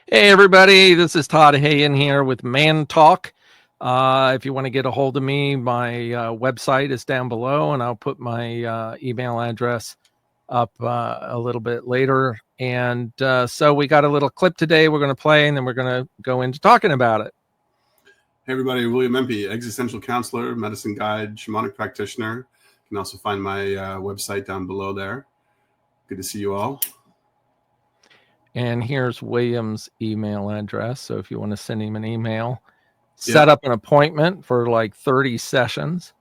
Hey, everybody, this is Todd Hayen here with ManTalk. If you want to get a hold of me, my website is down below, and I'll put my email address up a little bit later. And so we got a little clip today we're going to play, and then we're going to go into talking about it. Hey, everybody, William Empey, existential counselor, medicine guide, shamanic practitioner. You can also find my website down below there. Good to see you all. And here's William's email address. So if you want to send him an email, set up an appointment for like 30 sessions.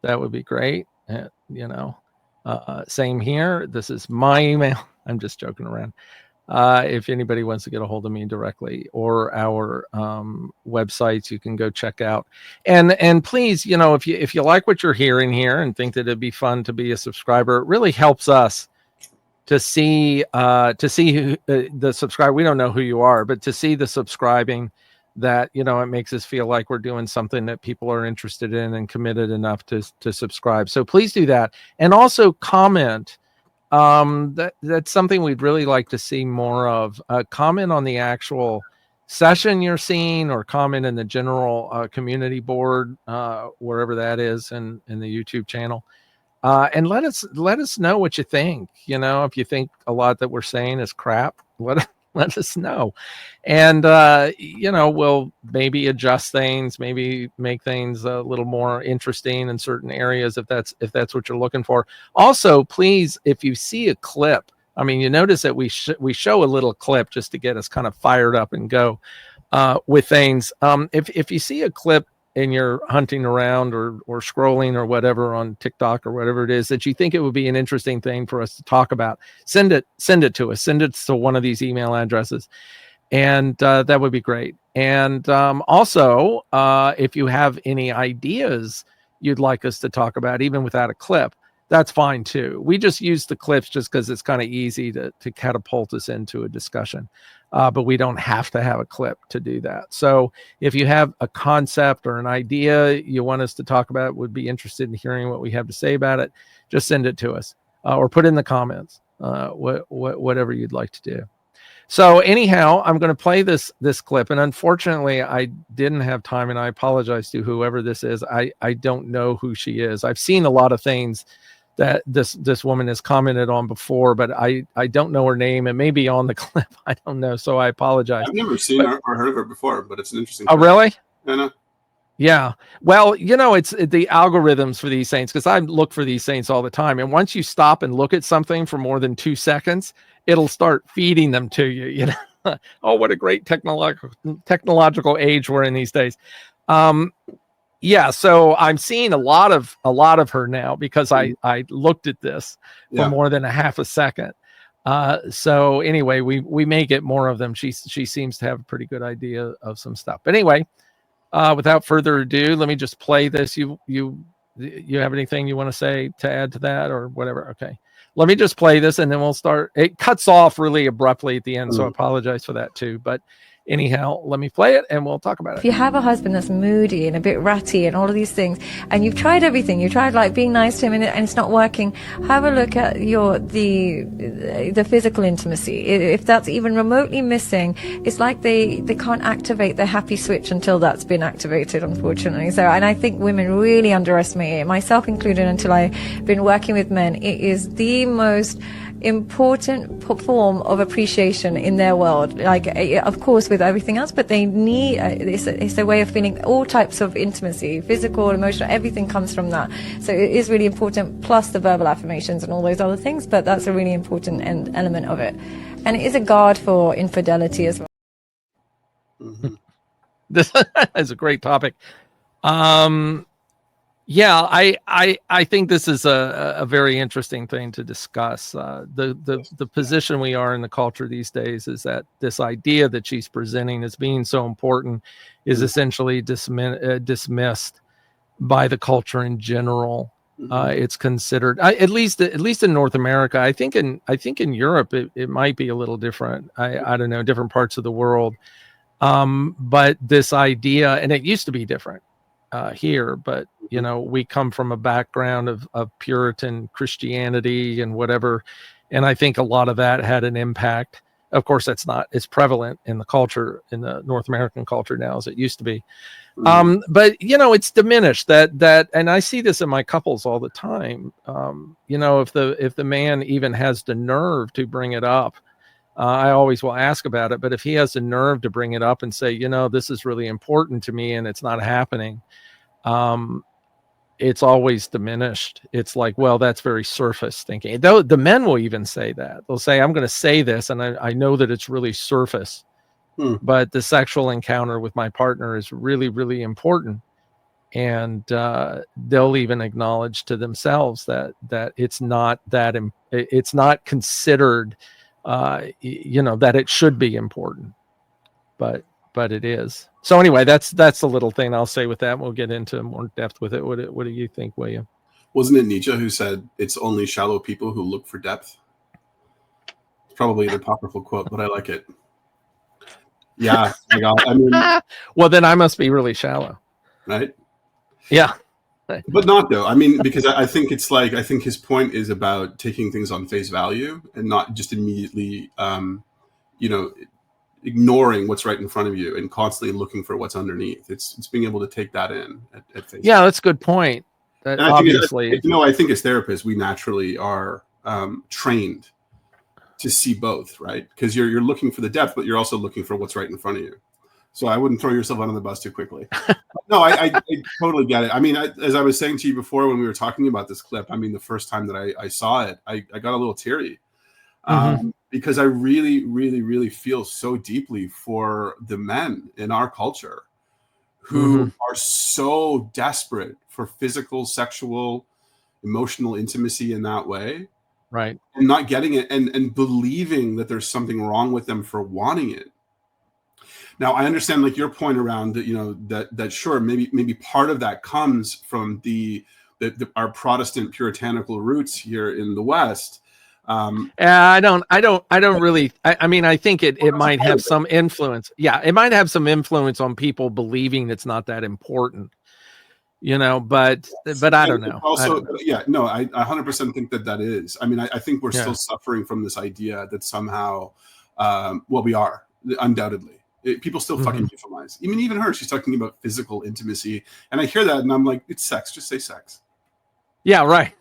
That would be great. Same here. This is my email. I'm just joking around. If anybody wants to get a hold of me directly or our websites, you can go check out. And please, if you like what you're hearing here and think that it'd be fun to be a subscriber, it really helps us to see who, the subscriber. We don't know who you are, but to see the subscribing, that it makes us feel like we're doing something that people are interested in and committed enough to subscribe. So please do that, and also comment. That's something we'd really like to see more of. Comment on the actual session you're seeing, or comment in the general community board, wherever that is in the YouTube channel. And let us know what you think. If you think a lot that we're saying is crap, let us know. And we'll maybe adjust things, maybe make things a little more interesting in certain areas if that's what you're looking for. Also, please, if you see a clip, you notice that we show a little clip just to get us kind of fired up and go with things. If you see a clip and you're hunting around or scrolling or whatever on TikTok or whatever it is that you think it would be an interesting thing for us to talk about, send it to us. Send it to one of these email addresses, and that would be great. And also, if you have any ideas you'd like us to talk about, even without a clip, that's fine too. We just use the clips just because it's kind of easy to catapult us into a discussion. But we don't have to have a clip to do that. So if you have a concept or an idea you want us to talk about, would be interested in hearing what we have to say about it, just send it to us or put in the comments, whatever you'd like to do. So anyhow, I'm going to play this clip, and unfortunately I didn't have time, and I apologize to whoever this is. I don't know who she is. I've seen a lot of things that this woman has commented on before, but I don't know her name. It may be on the clip. I don't know, so I apologize. I've never seen her or heard of her before, but it's an interesting. Oh, really? I know. Yeah. Well, it's the algorithms for these things, because I look for these things all the time. And once you stop and look at something for more than 2 seconds, it'll start feeding them to you. Oh, what a great technological age we're in these days. Yeah, so I'm seeing a lot of her now because I looked at this for more than a half a second. So anyway, we may get more of them. She seems to have a pretty good idea of some stuff. But anyway, without further ado, let me just play this. You have anything you want to say to add to that or whatever? Okay, let me just play this and then we'll start. It cuts off really abruptly at the end, so I apologize for that too. But anyhow, let me play it and we'll talk about it. If you have a husband that's moody and a bit ratty and all of these things, and you've tried everything, you tried like being nice to him and it's not working, have a look at the physical intimacy. If that's even remotely missing, it's like they can't activate the happy switch until that's been activated, unfortunately. So, and I think women really underestimate it, myself included, until I've been working with men. It is the most important form of appreciation in their world, like of course with everything else, but they need it's a way of feeling all types of intimacy, physical, emotional, everything comes from that. So it is really important, plus the verbal affirmations and all those other things, but that's a really important element of it, and it is a guard for infidelity as well. This is a great topic. Yeah, I think this is a very interesting thing to discuss. The position we are in the culture these days is that this idea that she's presenting as being so important is essentially dismissed by the culture in general. It's considered, at least in North America. I think in Europe it might be a little different. I don't know, different parts of the world. But this idea, and it used to be different here, but we come from a background of Puritan Christianity and whatever, and I think a lot of that had an impact. Of course, that's not as prevalent in the culture, in the North American culture now as it used to be. But it's diminished that, and I see this in my couples all the time. If the man even has the nerve to bring it up, I always will ask about it. But if he has the nerve to bring it up and say, this is really important to me and it's not happening, it's always diminished. It's like, well, that's very surface thinking. Though the men will even say that. They'll say, I'm going to say this, and I know that it's really surface. But the sexual encounter with my partner is really, really important. And they'll even acknowledge to themselves that it's not it's not considered, that it should be important, but it is. So anyway, that's a little thing I'll say with that. We'll get into more depth with it. What do you think, William? Wasn't it Nietzsche who said it's only shallow people who look for depth? It's probably an apocryphal quote, but I like it. Yeah, well, then I must be really shallow, right? Yeah, but not though. I mean, because I think it's like, I think his point is about taking things on face value and not just immediately, ignoring what's right in front of you and constantly looking for what's underneath. It's being able to take that in at face. Yeah, that's a good point. That obviously, I think as therapists, we naturally are trained to see both, right? Because you're looking for the depth, but you're also looking for what's right in front of you. So I wouldn't throw yourself under the bus too quickly. No, I totally get it. I mean, as I was saying to you before when we were talking about this clip, I mean, the first time that I saw it, I got a little teary because I really, really, really feel so deeply for the men in our culture who are so desperate for physical, sexual, emotional intimacy in that way. Right. And not getting it and believing that there's something wrong with them for wanting it. Now, I understand like your point around that, that sure, maybe part of that comes from our Protestant puritanical roots here in the West. I don't really, I mean, I think it might have some influence. Yeah, it might have some influence on people believing it's not that important. But I don't know. Also, I 100% think that is. I mean, I think we're still suffering from this idea that somehow, we are undoubtedly. People still fucking euphemize. Even her, she's talking about physical intimacy, and I hear that, and I'm like, it's sex. Just say sex. Yeah, right.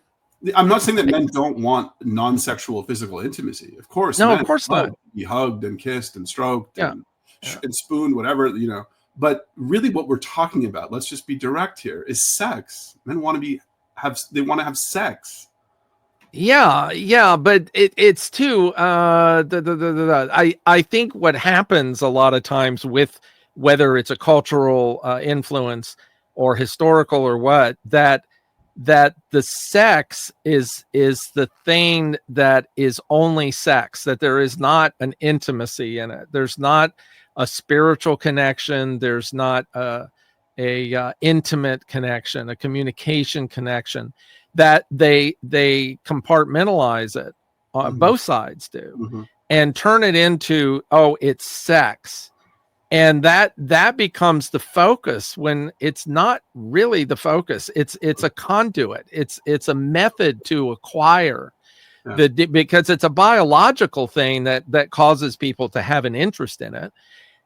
I'm not saying that men don't want non-sexual physical intimacy. Of course, no, of course not. Be hugged and kissed and stroked and spooned, whatever But really, what we're talking about, let's just be direct here, is sex. Men want to have sex. Yeah, but it's too. I think what happens a lot of times with whether it's a cultural influence or historical or what, that the sex is the thing that is only sex. That there is not an intimacy in it. There's not a spiritual connection. There's not a intimate connection, a communication connection. That they compartmentalize it, both sides do, and turn it into, it's sex, and that becomes the focus when it's not really the focus. It's a conduit. It's a method to acquire. Because it's a biological thing that causes people to have an interest in it.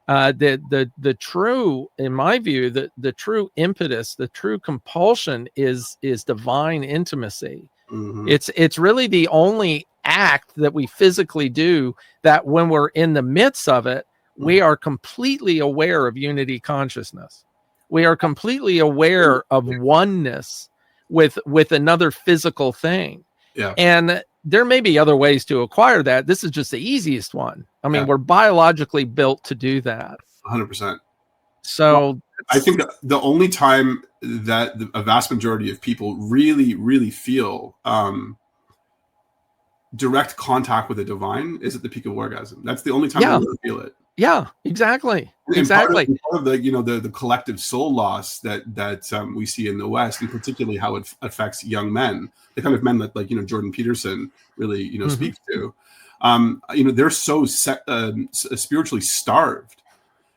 The true, in my view, the true impetus, the true compulsion is divine intimacy. It's really the only act that we physically do that when we're in the midst of it, we are completely aware of unity consciousness. We are completely aware of oneness with another physical thing. Yeah. And there may be other ways to acquire that. This is just the easiest one. I mean, we're biologically built to do that. 100%. So I think the only time that a vast majority of people really, really feel direct contact with the divine is at the peak of orgasm. That's the only time they really feel it. Yeah, exactly. And part of the collective soul loss that we see in the West, and particularly how it affects young men, the kind of men that Jordan Peterson really speaks to. They're so spiritually starved,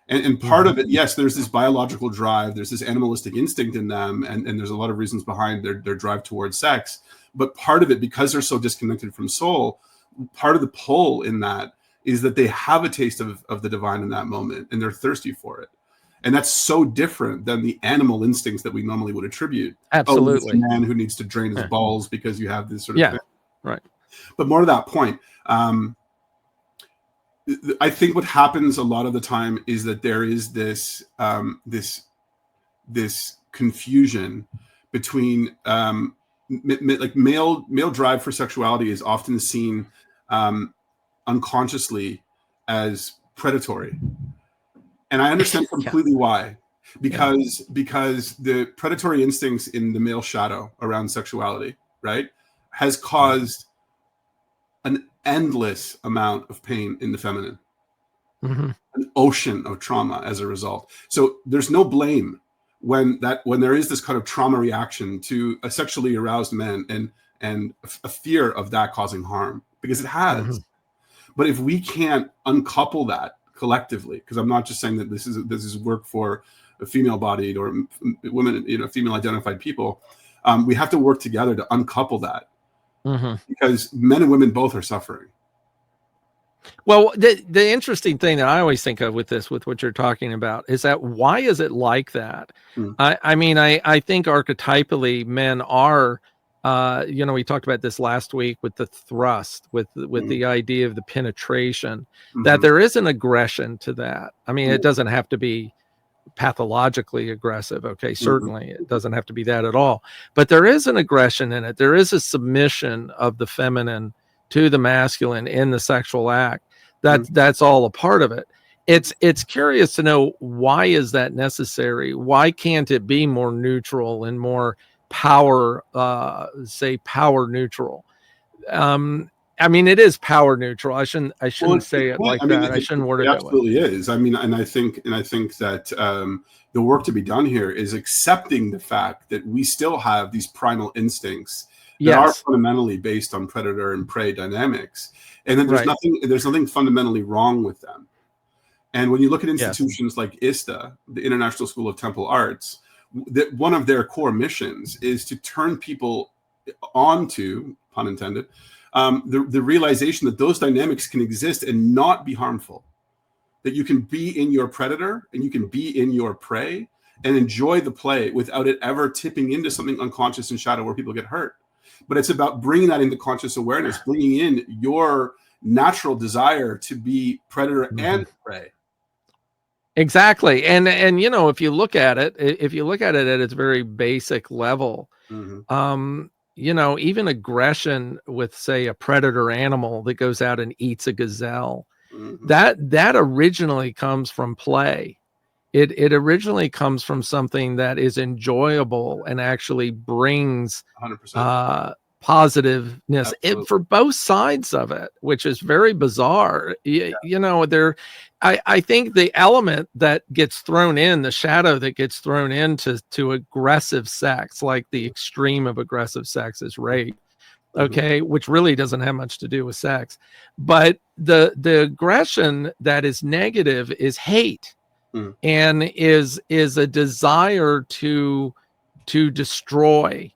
and part of it, yes, there's this biological drive, there's this animalistic instinct in them, and there's a lot of reasons behind their drive towards sex. But part of it, because they're so disconnected from soul, part of the pull in that is that they have a taste of the divine in that moment, and they're thirsty for it. And that's so different than the animal instincts that we normally would attribute. Absolutely. Oh, it's a man who needs to drain his balls because you have this sort of thing. Right. But more to that point, I think what happens a lot of the time is that there is this this confusion between like male drive for sexuality is often seen unconsciously as predatory, and I understand completely why. Because the predatory instincts in the male shadow around sexuality, right, has caused an endless amount of pain in the feminine, an ocean of trauma as a result. So there's no blame when there is this kind of trauma reaction to a sexually aroused man and a fear of that causing harm, because it has. But if we can't uncouple that collectively, because I'm not just saying that this is work for female-bodied or women, female identified people, we have to work together to uncouple that. Because men and women both are suffering. Well, the interesting thing that I always think of with what you're talking about, is that why is it like that? I mean, I think archetypally men are, we talked about this last week with the thrust, with the idea of the penetration, that there is an aggression to that. I mean, it doesn't have to be pathologically aggressive. Okay. Certainly it doesn't have to be that at all, but there is an aggression in it. There is a submission of the feminine to the masculine in the sexual act. That's all a part of it. It's curious to know, why is that necessary? Why can't it be more neutral and more power, power neutral? I mean, it is power neutral. I shouldn't say it like that. I shouldn't word it that way. Absolutely is. I mean, and I think that the work to be done here is accepting the fact that we still have these primal instincts that are fundamentally based on predator and prey dynamics, and then there's nothing fundamentally wrong with them. And when you look at institutions like ISTA, the International School of Temple Arts, that one of their core missions is to turn people onto, pun intended, the realization that those dynamics can exist and not be harmful, that you can be in your predator and you can be in your prey and enjoy the play without it ever tipping into something unconscious and shadow where people get hurt. But it's about bringing that into conscious awareness, bringing in your natural desire to be predator and prey. Exactly. And if you look at it at its very basic level, even aggression with, say, a predator animal that goes out and eats a gazelle, that originally comes from play. It originally comes from something that is enjoyable and actually brings 100%. Positiveness for both sides of it, which is very bizarre. I think the element that gets thrown in, the shadow that gets thrown into aggressive sex, like the extreme of aggressive sex is rape, which really doesn't have much to do with sex. But the aggression that is negative is hate, and is a desire to destroy.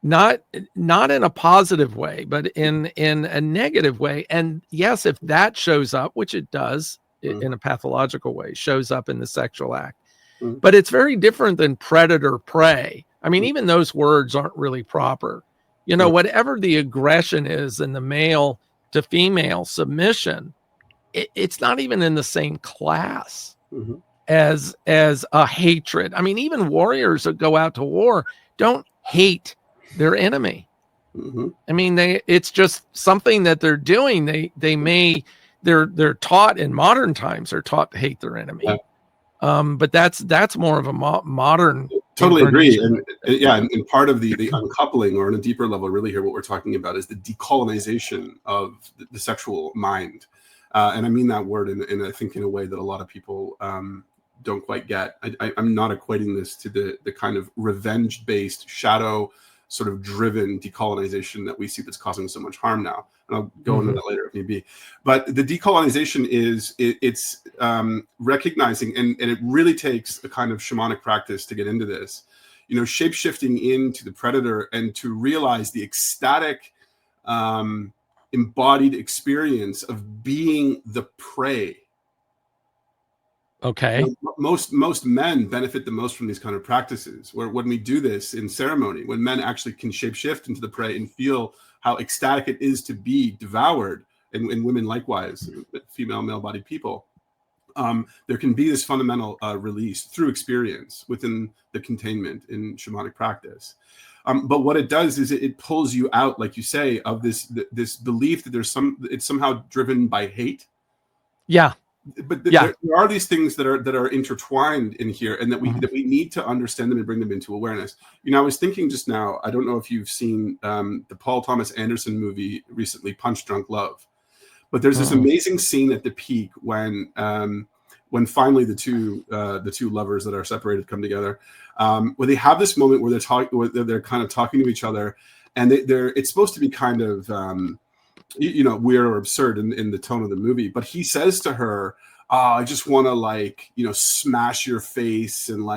Not in a positive way, but in a negative way. And yes, if that shows up, which it does in a pathological way, shows up in the sexual act, but it's very different than predator prey. I mean, even those words aren't really proper. Whatever the aggression is in the male to female submission, it's not even in the same class as a hatred. I mean, even warriors that go out to war don't hate their enemy. I mean, it's just something that they're doing. They're taught in modern times, they're taught to hate their enemy. But that's more of a modern. Totally agree. And part of the uncoupling, or on a deeper level, really here, what we're talking about is the decolonization of the sexual mind. And I mean that word I think in a way that a lot of people don't quite get. I'm not equating this to the kind of revenge-based shadow sort of driven decolonization that we see that's causing so much harm now. And I'll go into that later if need be. But the decolonization it's recognizing, and it really takes a kind of shamanic practice to get into this, shape-shifting into the predator and to realize the ecstatic embodied experience of being the prey. Okay. Most men benefit the most from these kind of practices, where when we do this in ceremony, when men actually can shapeshift into the prey and feel how ecstatic it is to be devoured, and women likewise, female male-bodied people, there can be this fundamental release through experience within the containment in shamanic practice. But what it does is it pulls you out, like you say, of this belief that it's somehow driven by hate. Yeah. But there are these things that are intertwined in here, and that we need to understand them and bring them into awareness. I was thinking just now, I don't know if you've seen the Paul Thomas Anderson movie recently, Punch Drunk Love, but there's this amazing scene at the peak when finally the two lovers that are separated come together, where they have this moment where they're kind of talking to each other, and it's supposed to be kind of weird or absurd in the tone of the movie, but he says to her, I just want to smash your face and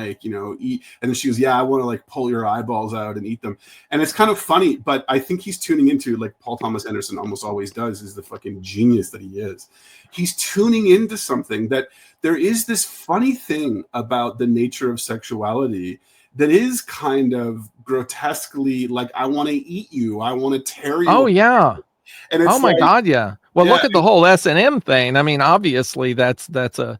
eat. And then she goes, yeah, I want to pull your eyeballs out and eat them. And it's kind of funny, but I think he's tuning into, like Paul Thomas Anderson almost always does, is the fucking genius that he is. He's tuning into something, that there is this funny thing about the nature of sexuality that is kind of grotesquely I want to eat you. I want to tear you. Oh, yeah. And it's my God, yeah. Well, look at the whole S&M thing. I mean, obviously, that's a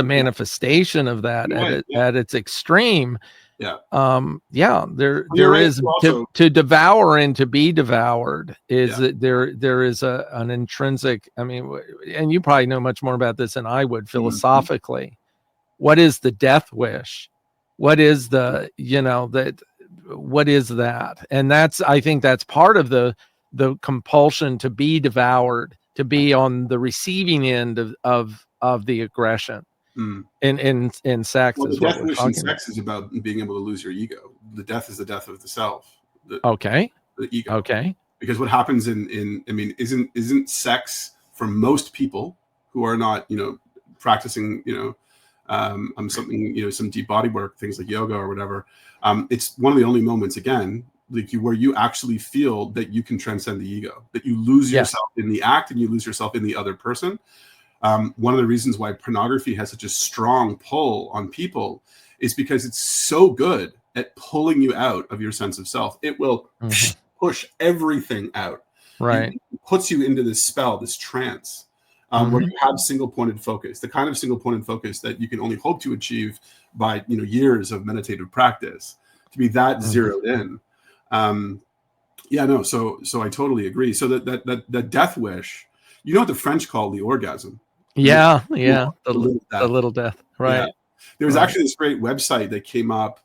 manifestation of that at its extreme. Yeah. There is also, to devour and to be devoured is that there is an intrinsic. I mean, and you probably know much more about this than I would philosophically. Mm-hmm. What is the death wish? What is what is that? And I think that's part of the compulsion to be devoured, to be on the receiving end of the aggression in sex. Well, the death wish in sex is about being able to lose your ego. The death is the death of the self. The ego. Okay. Because what happens isn't sex for most people who are not, practicing, something, some deep body work, things like yoga or whatever. It's one of the only moments, again, where you actually feel that you can transcend the ego, that you lose yourself in the act and you lose yourself in the other person. One of the reasons why pornography has such a strong pull on people is because it's so good at pulling you out of your sense of self. It will push everything out. Right. It puts you into this spell, this trance, where you have single-pointed focus, the kind of single-pointed focus that you can only hope to achieve by years of meditative practice, to be that zeroed in. So I totally agree. So that death wish, what the French call the orgasm. The little death. Right. Yeah. There was actually this great website that came up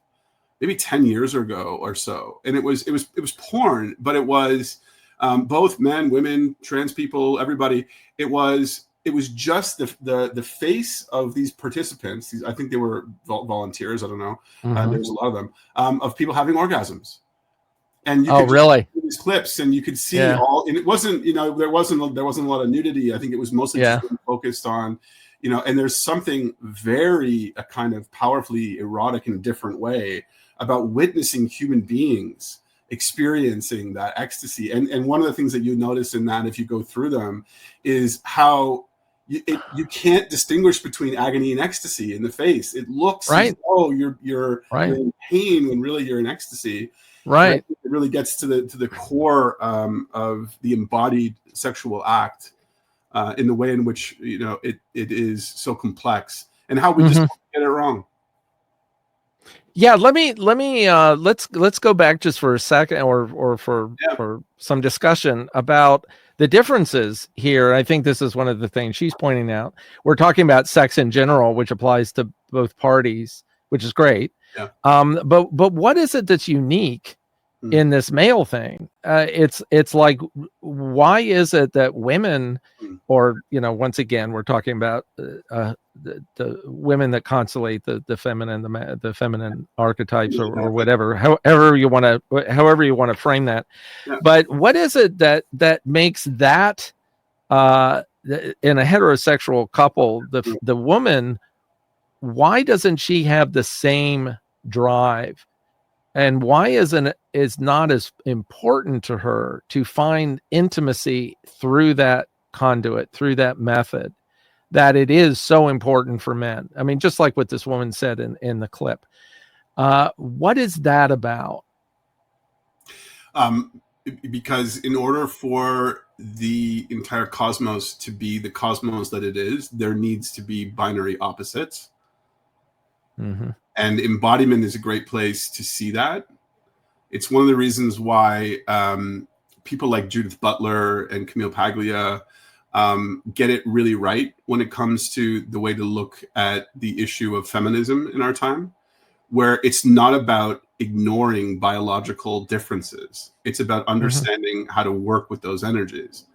maybe 10 years ago or so, and it was porn, but it was both men, women, trans people, everybody. It was just the face of these participants. I think they were volunteers. I don't know. There was a lot of them of people having orgasms. And you could really see these clips, and you could see all. And it wasn't, there wasn't a lot of nudity. I think it was mostly just focused on, And there's something very kind of powerfully erotic in a different way about witnessing human beings experiencing that ecstasy. And one of the things that you notice in that, if you go through them, is how you can't distinguish between agony and ecstasy in the face. It looks as though you're in pain when really you're in ecstasy. Right. It really gets to the core of the embodied sexual act in the way in which it is so complex, and how we just get it wrong. Yeah, let's go back just for a second, or for some discussion about the differences here. I think this is one of the things she's pointing out. We're talking about sex in general, which applies to both parties, which is great. Yeah. But what is it that's unique in this male thing? It's like, why is it that women, or once again, we're talking about the women that constellate the feminine, the feminine archetypes, or whatever, however you want to frame that. Yeah. But what is it that makes that in a heterosexual couple, the woman, why doesn't she have the same drive And why is not as important to her to find intimacy through that conduit, through that method, that it is so important for men? I mean, just like what this woman said in the clip. What is that about? Because in order for the entire cosmos to be the cosmos that it is, there needs to be binary opposites. Mm-hmm. And embodiment is a great place to see that. It's one of the reasons why people like Judith Butler and Camille Paglia get it really right when it comes to the way to look at the issue of feminism in our time, where it's not about ignoring biological differences. It's about understanding how to work with those energies.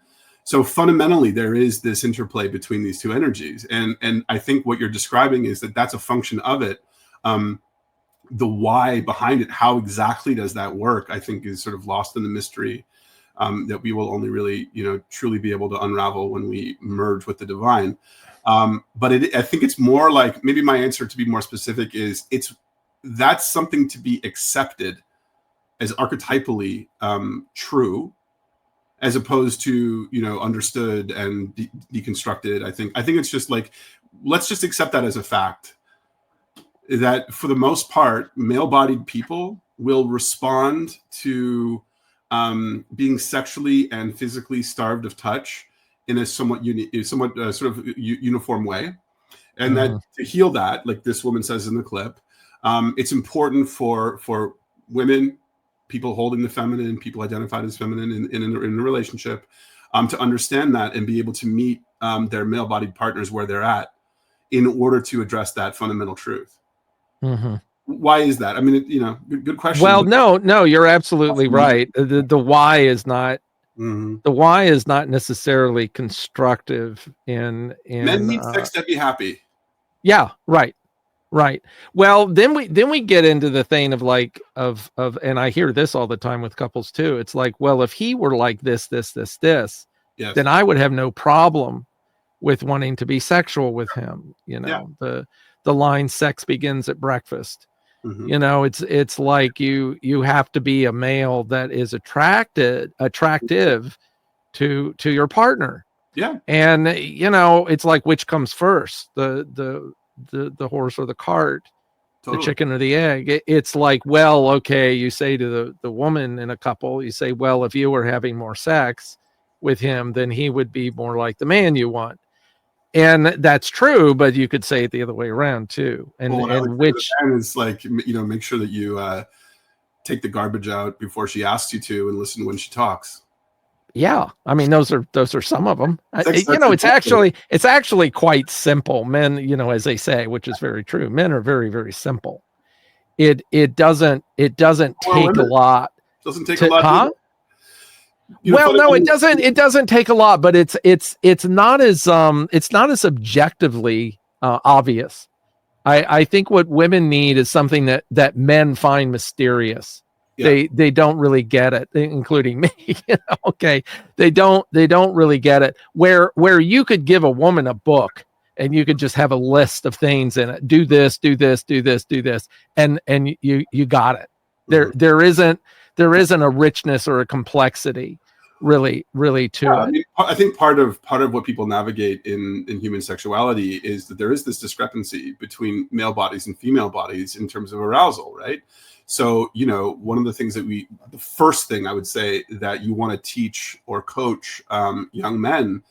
So fundamentally, there is this interplay between these two energies. And I think what you're describing is that that's a function of it. The why behind it, how exactly does that work, I think is sort of lost in the mystery that we will only really, truly be able to unravel when we merge with the divine. But I think it's more like, maybe my answer to be more specific is that's something to be accepted as archetypally true, as opposed to understood and deconstructed. I think it's just like, let's just accept that as a fact, that for the most part, male-bodied people will respond to being sexually and physically starved of touch in a somewhat uniform way, and that to heal that, like this woman says in the clip, it's important for women, people holding the feminine, people identified as feminine in a relationship, to understand that and be able to meet their male-bodied partners where they're at in order to address that fundamental truth. Mm-hmm. Why is that? I mean, good question. Well, no, you're absolutely right. The why is not the why is not necessarily constructive in men need sex to be happy. Yeah, right. Well, then we get into the thing of and I hear this all the time with couples too. It's like, well, if he were like this, yes, then I would have no problem with wanting to be sexual with him. The line "sex begins at breakfast." It's like you have to be a male that is attractive to your partner. Yeah. And it's like, which comes first, the horse or the cart, totally. The chicken or the egg? It's like, well, okay, you say to the woman in a couple, you say, well, if you were having more sex with him, then he would be more like the man you want. And that's true, but you could say it the other way around too. And which is like, make sure that you take the garbage out before she asks you to, and listen when she talks. Yeah, I mean, those are some of them. It's actually quite simple. Men, as they say, which is very true. Men are very, very simple. It doesn't take a lot. Doesn't take a lot. Huh? It doesn't take a lot, but it's not as objectively obvious. I think what women need is something that men find mysterious. Yeah. They don't really get it, including me. Okay, they don't really get it. Where you could give a woman a book and you could just have a list of things in it. Do this, do this, do this, do this, and you got it. There isn't a richness or a complexity really to it. I mean, I think part of what people navigate in human sexuality is that there is this discrepancy between male bodies and female bodies in terms of arousal, right? So, one of the things the first thing I would say that you want to teach or coach young men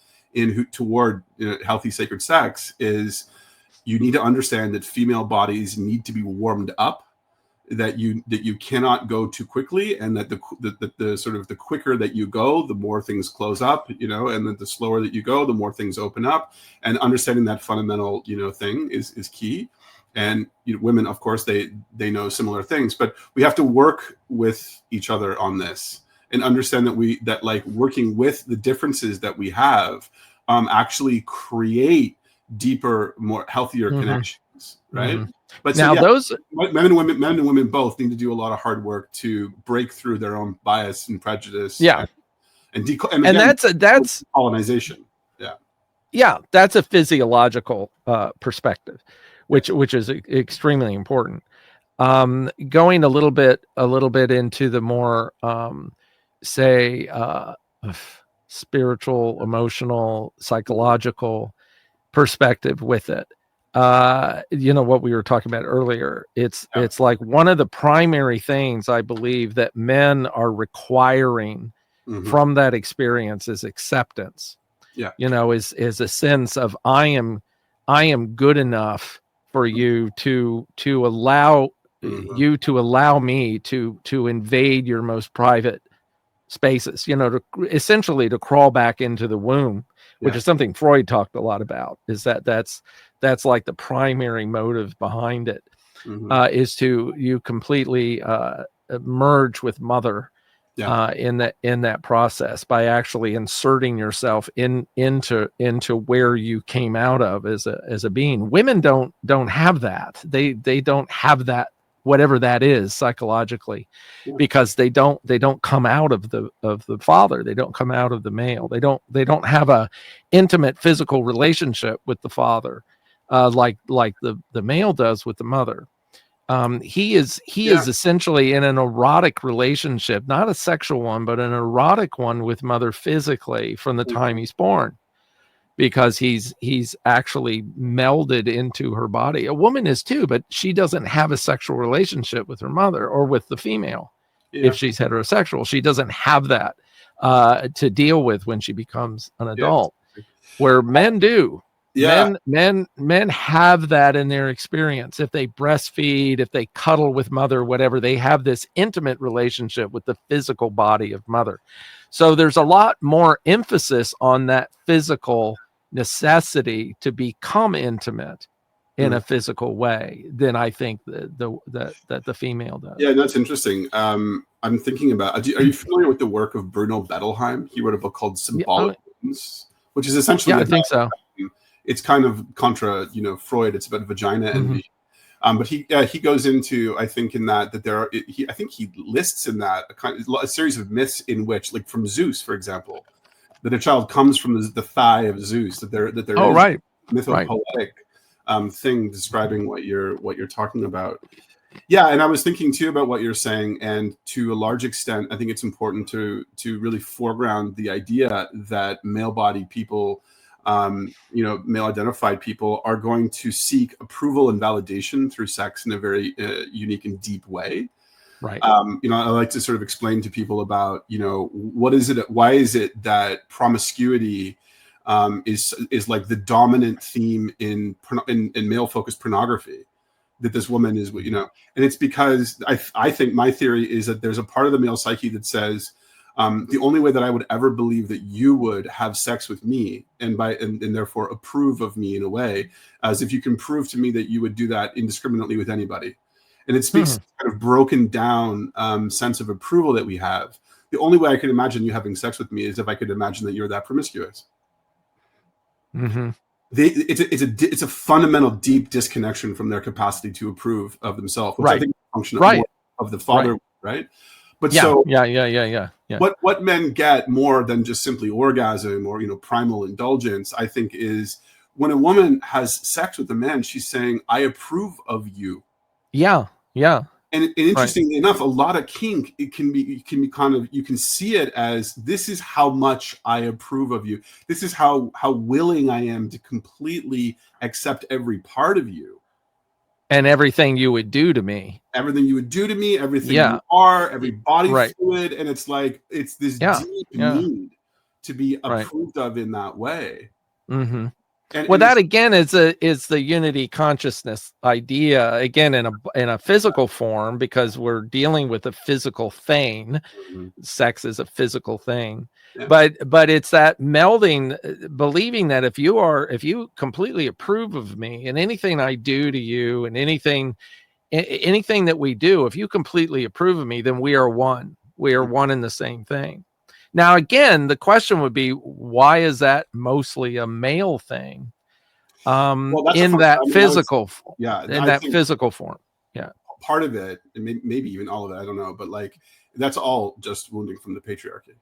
toward healthy sacred sex is you need to understand that female bodies need to be warmed up, that you cannot go too quickly, and that the sort of the quicker that you go, the more things close up, and that the slower that you go, the more things open up. And understanding that fundamental thing is key. And women, of course, they know similar things, but we have to work with each other on this and understand that like working with the differences that we have actually create deeper, more healthier connections, right? But now those men and women both need to do a lot of hard work to break through their own bias and prejudice. Yeah, and that's colonization. Yeah, that's a physiological perspective, which is extremely important. Going a little bit into the more, say, spiritual, emotional, psychological perspective with it. What we were talking about earlier. It's like one of the primary things I believe that men are requiring from that experience is acceptance. Yeah. Is a sense of I am good enough for you to allow you to allow me to invade your most private spaces, essentially to crawl back into the womb, which is something Freud talked a lot about, is that's like the primary motive behind it, is to you completely merge with mother in that process by actually inserting yourself into where you came out of as a being. Women don't have that. They don't have that, whatever that is psychologically, because they don't come out of the father. They don't come out of the male. They don't have a intimate physical relationship with the father, like the male does with the mother. He is essentially in an erotic relationship, not a sexual one, but an erotic one with mother physically from the time he's born, because he's actually melded into her body. A woman is too, but she doesn't have a sexual relationship with her mother or with the female. If she's heterosexual, she doesn't have that to deal with when she becomes an adult, where men do. Men have that in their experience. If they breastfeed, if they cuddle with mother, whatever, they have this intimate relationship with the physical body of mother. So there's a lot more emphasis on that physical necessity to become intimate in a physical way than I think that the female does. Yeah, that's interesting. I'm thinking about, are you familiar with the work of Bruno Bettelheim? He wrote a book called Symbolic Wounds, which is essentially I think so. It's kind of contra, Freud. It's about vagina envy. But he goes into, I think, in that there are, I think he lists in that a series of myths in which, like from Zeus, for example, that a child comes from the thigh of Zeus. That there is mythopoetic thing describing what you're talking about. Yeah, and I was thinking too about what you're saying, and to a large extent, I think it's important to really foreground the idea that male-bodied people, male-identified people, are going to seek approval and validation through sex in a very unique and deep way. Right. I like to sort of explain to people about, what is it? Why is it that promiscuity is like the dominant theme in male-focused pornography? That this woman is, and it's because I think my theory is that there's a part of the male psyche that says the only way that I would ever believe that you would have sex with me and therefore approve of me in a way, as if you can prove to me that you would do that indiscriminately with anybody. And it speaks to kind of broken down sense of approval that we have. The only way I could imagine you having sex with me is if I could imagine that you're that promiscuous. It's a fundamental deep disconnection from their capacity to approve of themselves, which I think is a function of the father, right? But what men get more than just simply orgasm or primal indulgence, I think, is when a woman has sex with a man, she's saying, "I approve of you." And interestingly enough, a lot of kink, it can be kind of, you can see it as, this is how much I approve of you. This is how willing I am to completely accept every part of you. And everything you would do to me. Everything you would do to me, everything you are, every body fluid. And it's like, it's this deep need to be approved of in that way. That again is the unity consciousness idea, again in a physical form, because we're dealing with a physical thing. Sex is a physical thing, but it's that melding, believing that if you completely approve of me and anything I do to you and anything that we do, if you completely approve of me, then we are one. We are one in the same thing. Now, again, the question would be, why is that mostly a male thing? In that physical form. Yeah. Part of it, and maybe even all of it, I don't know, but like, that's all just wounding from the patriarchy.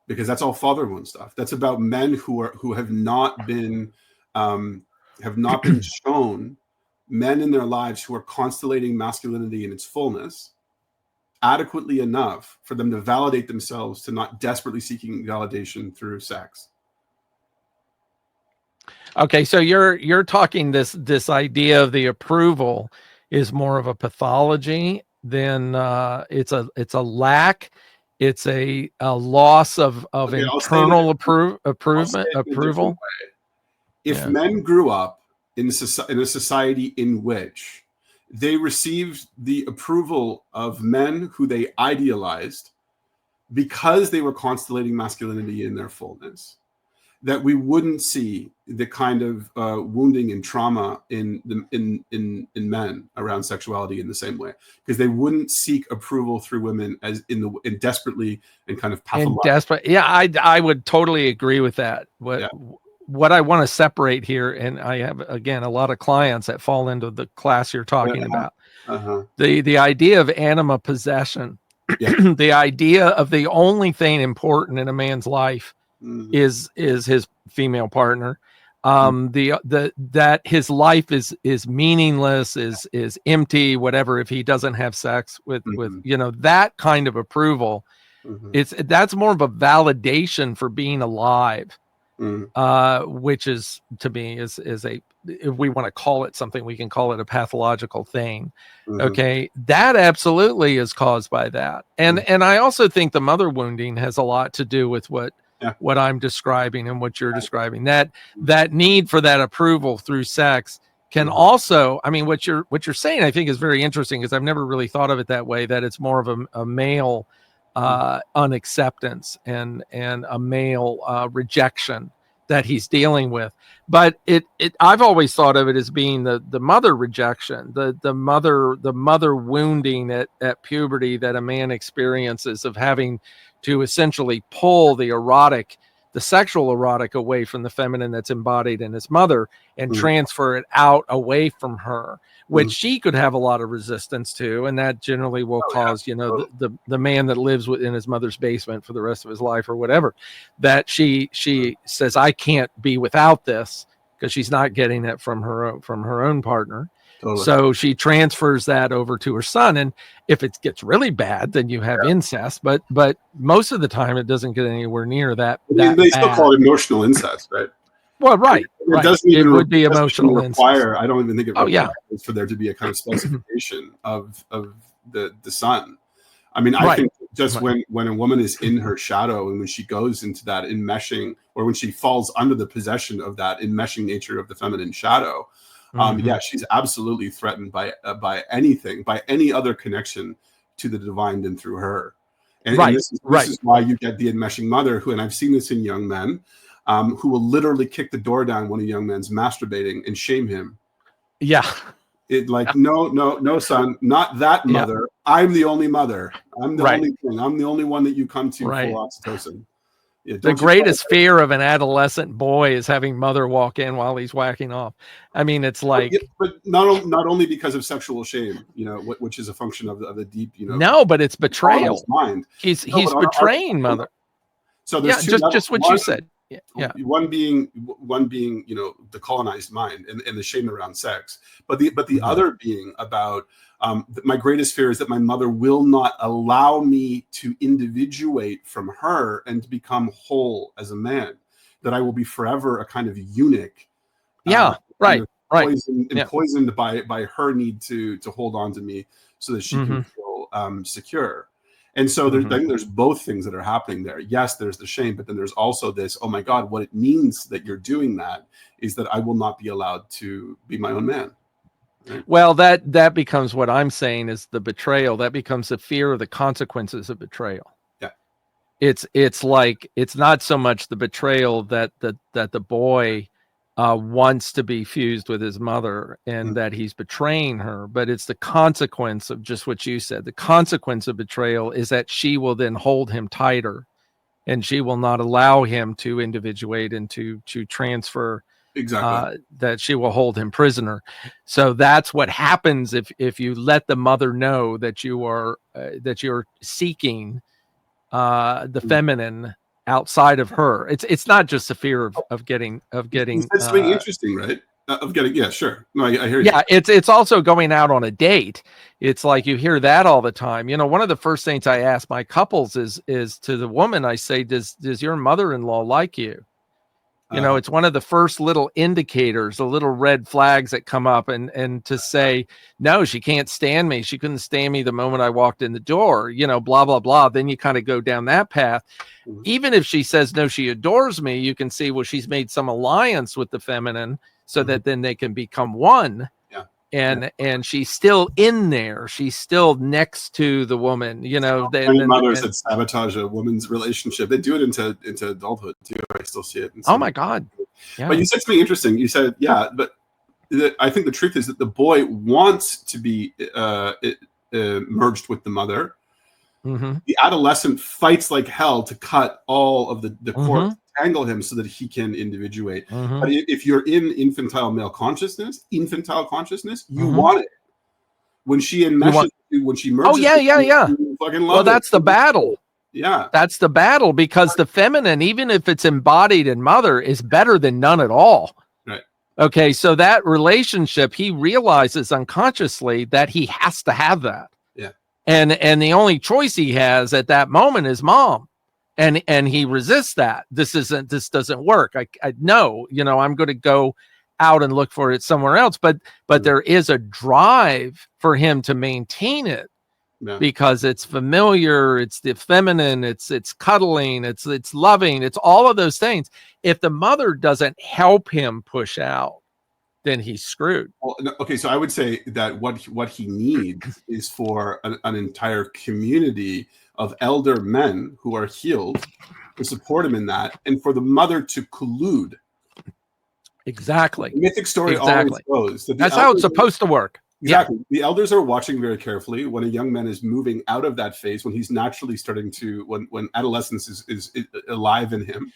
Because that's all father wound stuff. That's about men who have not been shown men in their lives who are constellating masculinity in its fullness adequately enough for them to validate themselves, to not desperately seeking validation through sex. Okay, so you're talking this idea of the approval is more of a pathology than it's a lack, it's a loss of Okay, internal approval. If men grew up in a society in which they received the approval of men who they idealized because they were constellating masculinity in their fullness, that we wouldn't see the kind of wounding and trauma in men around sexuality in the same way, because they wouldn't seek approval through women as in desperately and kind of desperate. Yeah, I would totally agree with that. What I want to separate here, and I have again a lot of clients that fall into the class you're talking about. The idea of anima possession, the idea of the only thing important in a man's life is his female partner, that his life is meaningless, is empty, whatever, if he doesn't have sex with that kind of approval. That's more of a validation for being alive, which is, to me, is a, if we want to call it something, we can call it a pathological thing. Okay, that absolutely is caused by that, and I also think the mother wounding has a lot to do with what I'm describing and what you're describing. That need for that approval through sex can also, I mean, what you're saying, I think, is very interesting, because I've never really thought of it that way, that it's more of a male unacceptance and a male rejection that he's dealing with. But I've always thought of it as being the mother rejection, the mother wounding at puberty that a man experiences, of having to essentially pull the sexual erotic away from the feminine that's embodied in his mother and transfer it out away from her, which she could have a lot of resistance to, and that generally will cause the man that lives in his mother's basement for the rest of his life or whatever, that she says, I can't be without this, because she's not getting it from her own partner. So she transfers that over to her son, and if it gets really bad, then you have incest. But most of the time, it doesn't get anywhere near that. They still call it emotional incest, right? Well, right. It doesn't even would be emotional require. incest. I don't even think it requires for there to be a kind of specification of the son. I mean, I think just when a woman is in her shadow, and when she goes into that enmeshing, or when she falls under the possession of that enmeshing nature of the feminine shadow, she's absolutely threatened by anything, by any other connection to the divine than through her. And this is why you get the enmeshing mother, who, and I've seen this in young men, who will literally kick the door down when a young man's masturbating and shame him. Yeah. No, son, not that mother. I'm the only mother. I'm the only thing. I'm the only one that you come to for oxytocin. Yeah, the greatest fear of an adolescent boy is having mother walk in while he's whacking off. I mean, it's like, but not only because of sexual shame, which is a function of the deep, no, but it's betrayal. Mind. He's betraying mother. So there's just what you said. One being the colonized mind and the shame around sex, but the other being about my greatest fear is that my mother will not allow me to individuate from her and to become whole as a man, that I will be forever a kind of eunuch. Poisoned by her need to hold on to me so that she can feel secure. And so there's both things that are happening there. Yes, there's the shame, but then there's also this, oh my God, what it means that you're doing that is that I will not be allowed to be my own man. Right? Well, that becomes what I'm saying is the betrayal. That becomes the fear of the consequences of betrayal. Yeah. It's like, it's not so much the betrayal that the boy wants to be fused with his mother and that he's betraying her, but it's the consequence of just what you said. The consequence of betrayal is that she will then hold him tighter, and she will not allow him to individuate and to transfer. Exactly. That she will hold him prisoner. So that's what happens if you let the mother know that you're seeking the feminine outside of her. It's not just a fear of getting it's something interesting, right? of getting, yeah, sure. No, I hear you. Yeah, it's also going out on a date. It's like you hear that all the time. You know, one of the first things I ask my couples is to the woman, I say, does your mother-in-law like you? You know, it's one of the first little indicators, the little red flags that come up, and to say, no, she can't stand me. She couldn't stand me the moment I walked in the door, you know, blah, blah, blah. Then you kind of go down that path. Mhm. Even if she says, no, she adores me, you can see, well, she's made some alliance with the feminine so that then they can become one. And she's still in there. She's still next to the woman, you know. Many mothers that sabotage a woman's relationship, they do it into adulthood too. I still see it. Oh my God. Yeah. But you said something interesting. You said, yeah, but I think the truth is that the boy wants to be merged with the mother. Mm-hmm. The adolescent fights like hell to cut all of the cords, tangle him so that he can individuate. But if you're in infantile consciousness, you want it. When she enmeshes you, when she merges, you fucking love it. Well, that's the battle. Yeah, that's the battle, because the feminine, even if it's embodied in mother, is better than none at all. Right. Okay, so that relationship, he realizes unconsciously that he has to have that. Yeah. And the only choice he has at that moment is mom. And he resists that. This doesn't work. I know, you know, I'm going to go out and look for it somewhere else. But there is a drive for him to maintain it. Yeah. Because it's familiar, it's the feminine, it's cuddling, it's loving, it's all of those things. If the mother doesn't help him push out, then he's screwed. Well, okay, so I would say that what he needs is for an entire community of elder men who are healed to support him in that, and for the mother to collude. Exactly. The mythic story always goes that that's how it's supposed to work. Exactly. Yeah. The elders are watching very carefully when a young man is moving out of that phase, when he's naturally starting to, when adolescence is alive in him.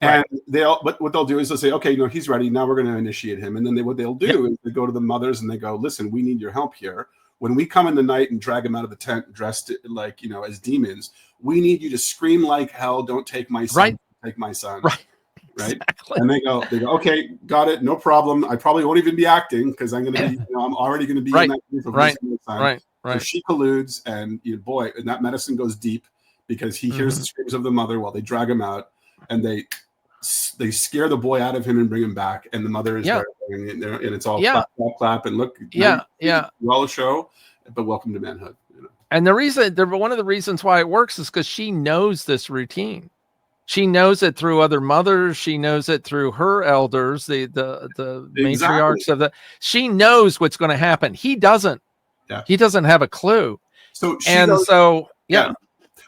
And but what they'll do is they'll say, okay, he's ready. Now we're going to initiate him. And then what they'll do is they go to the mothers and they go, listen, we need your help here. When we come in the night and drag him out of the tent dressed like, as demons, we need you to scream like hell. Don't take my son. Take my son. Right. Exactly. And they go, okay, got it. No problem. I probably won't even be acting because I'm going to be, I'm already going to be in that group of right. So she colludes, and boy, and that medicine goes deep because he hears the screams of the mother while they drag him out, and they scare the boy out of him and bring him back, and the mother is there, and it's all clap, and look, well, a show, but welcome to manhood. And one of the reasons why it works is because she knows this routine. She knows it through other mothers. She knows it through her elders, the matriarchs of the. She knows what's going to happen. He doesn't. Yeah. He doesn't have a clue. So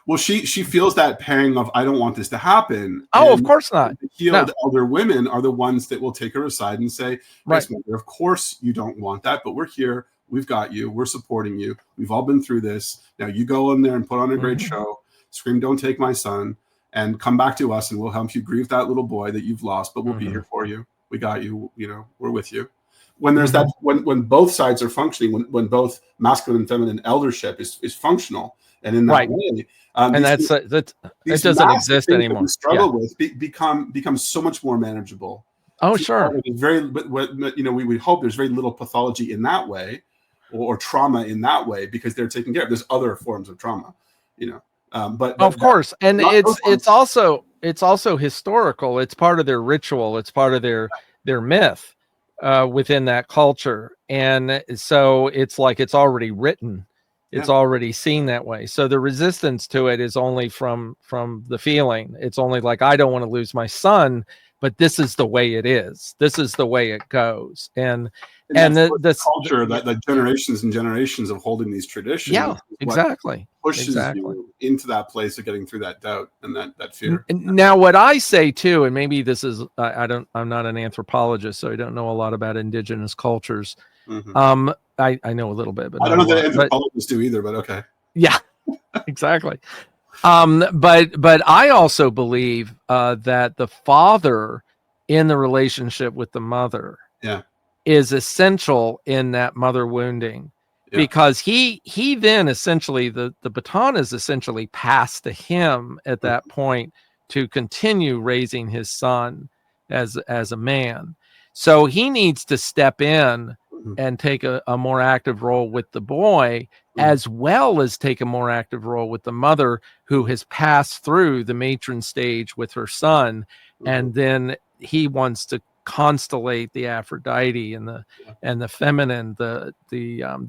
Well, she feels that pang of, I don't want this to happen. Oh, of course not. The healed elder women are the ones that will take her aside and say, yes, mother, of course you don't want that, but we're here. We've got you. We're supporting you. We've all been through this. Now you go in there and put on a great show. Scream, don't take my son. And come back to us, and we'll help you grieve that little boy that you've lost, but we'll be here for you. We got you. We're with you. When there's that, when both sides are functioning, when both masculine and feminine eldership is functional, and in that way, and it doesn't exist anymore. We struggle with become so much more manageable. Oh, sure. We hope there's very little pathology in that way, or trauma in that way, because they're taken care of. There's other forms of trauma, but of course, and it's also historical. It's part of their ritual. It's part of their myth within that culture, and so it's like it's already written. It's already seen that way. So the resistance to it is only from the feeling. It's only like, I don't want to lose my son, but this is the way it is. This is the way it goes. And the culture that generations and generations of holding these traditions. Yeah, exactly. Pushes you into that place of getting through that doubt and that fear. Now, what I say too, and maybe this is, I'm not an anthropologist, so I don't know a lot about indigenous cultures. I know a little bit, but I don't know that anthropologists do either, but okay. Yeah, exactly. But I also believe that the father in the relationship with the mother is essential in that mother wounding, because he then essentially the baton is essentially passed to him at that point to continue raising his son as a man. So he needs to step in Mhm. and take a more active role with the boy, as well as take a more active role with the mother, who has passed through the matron stage with her son. And then he wants to constellate the Aphrodite and the feminine, the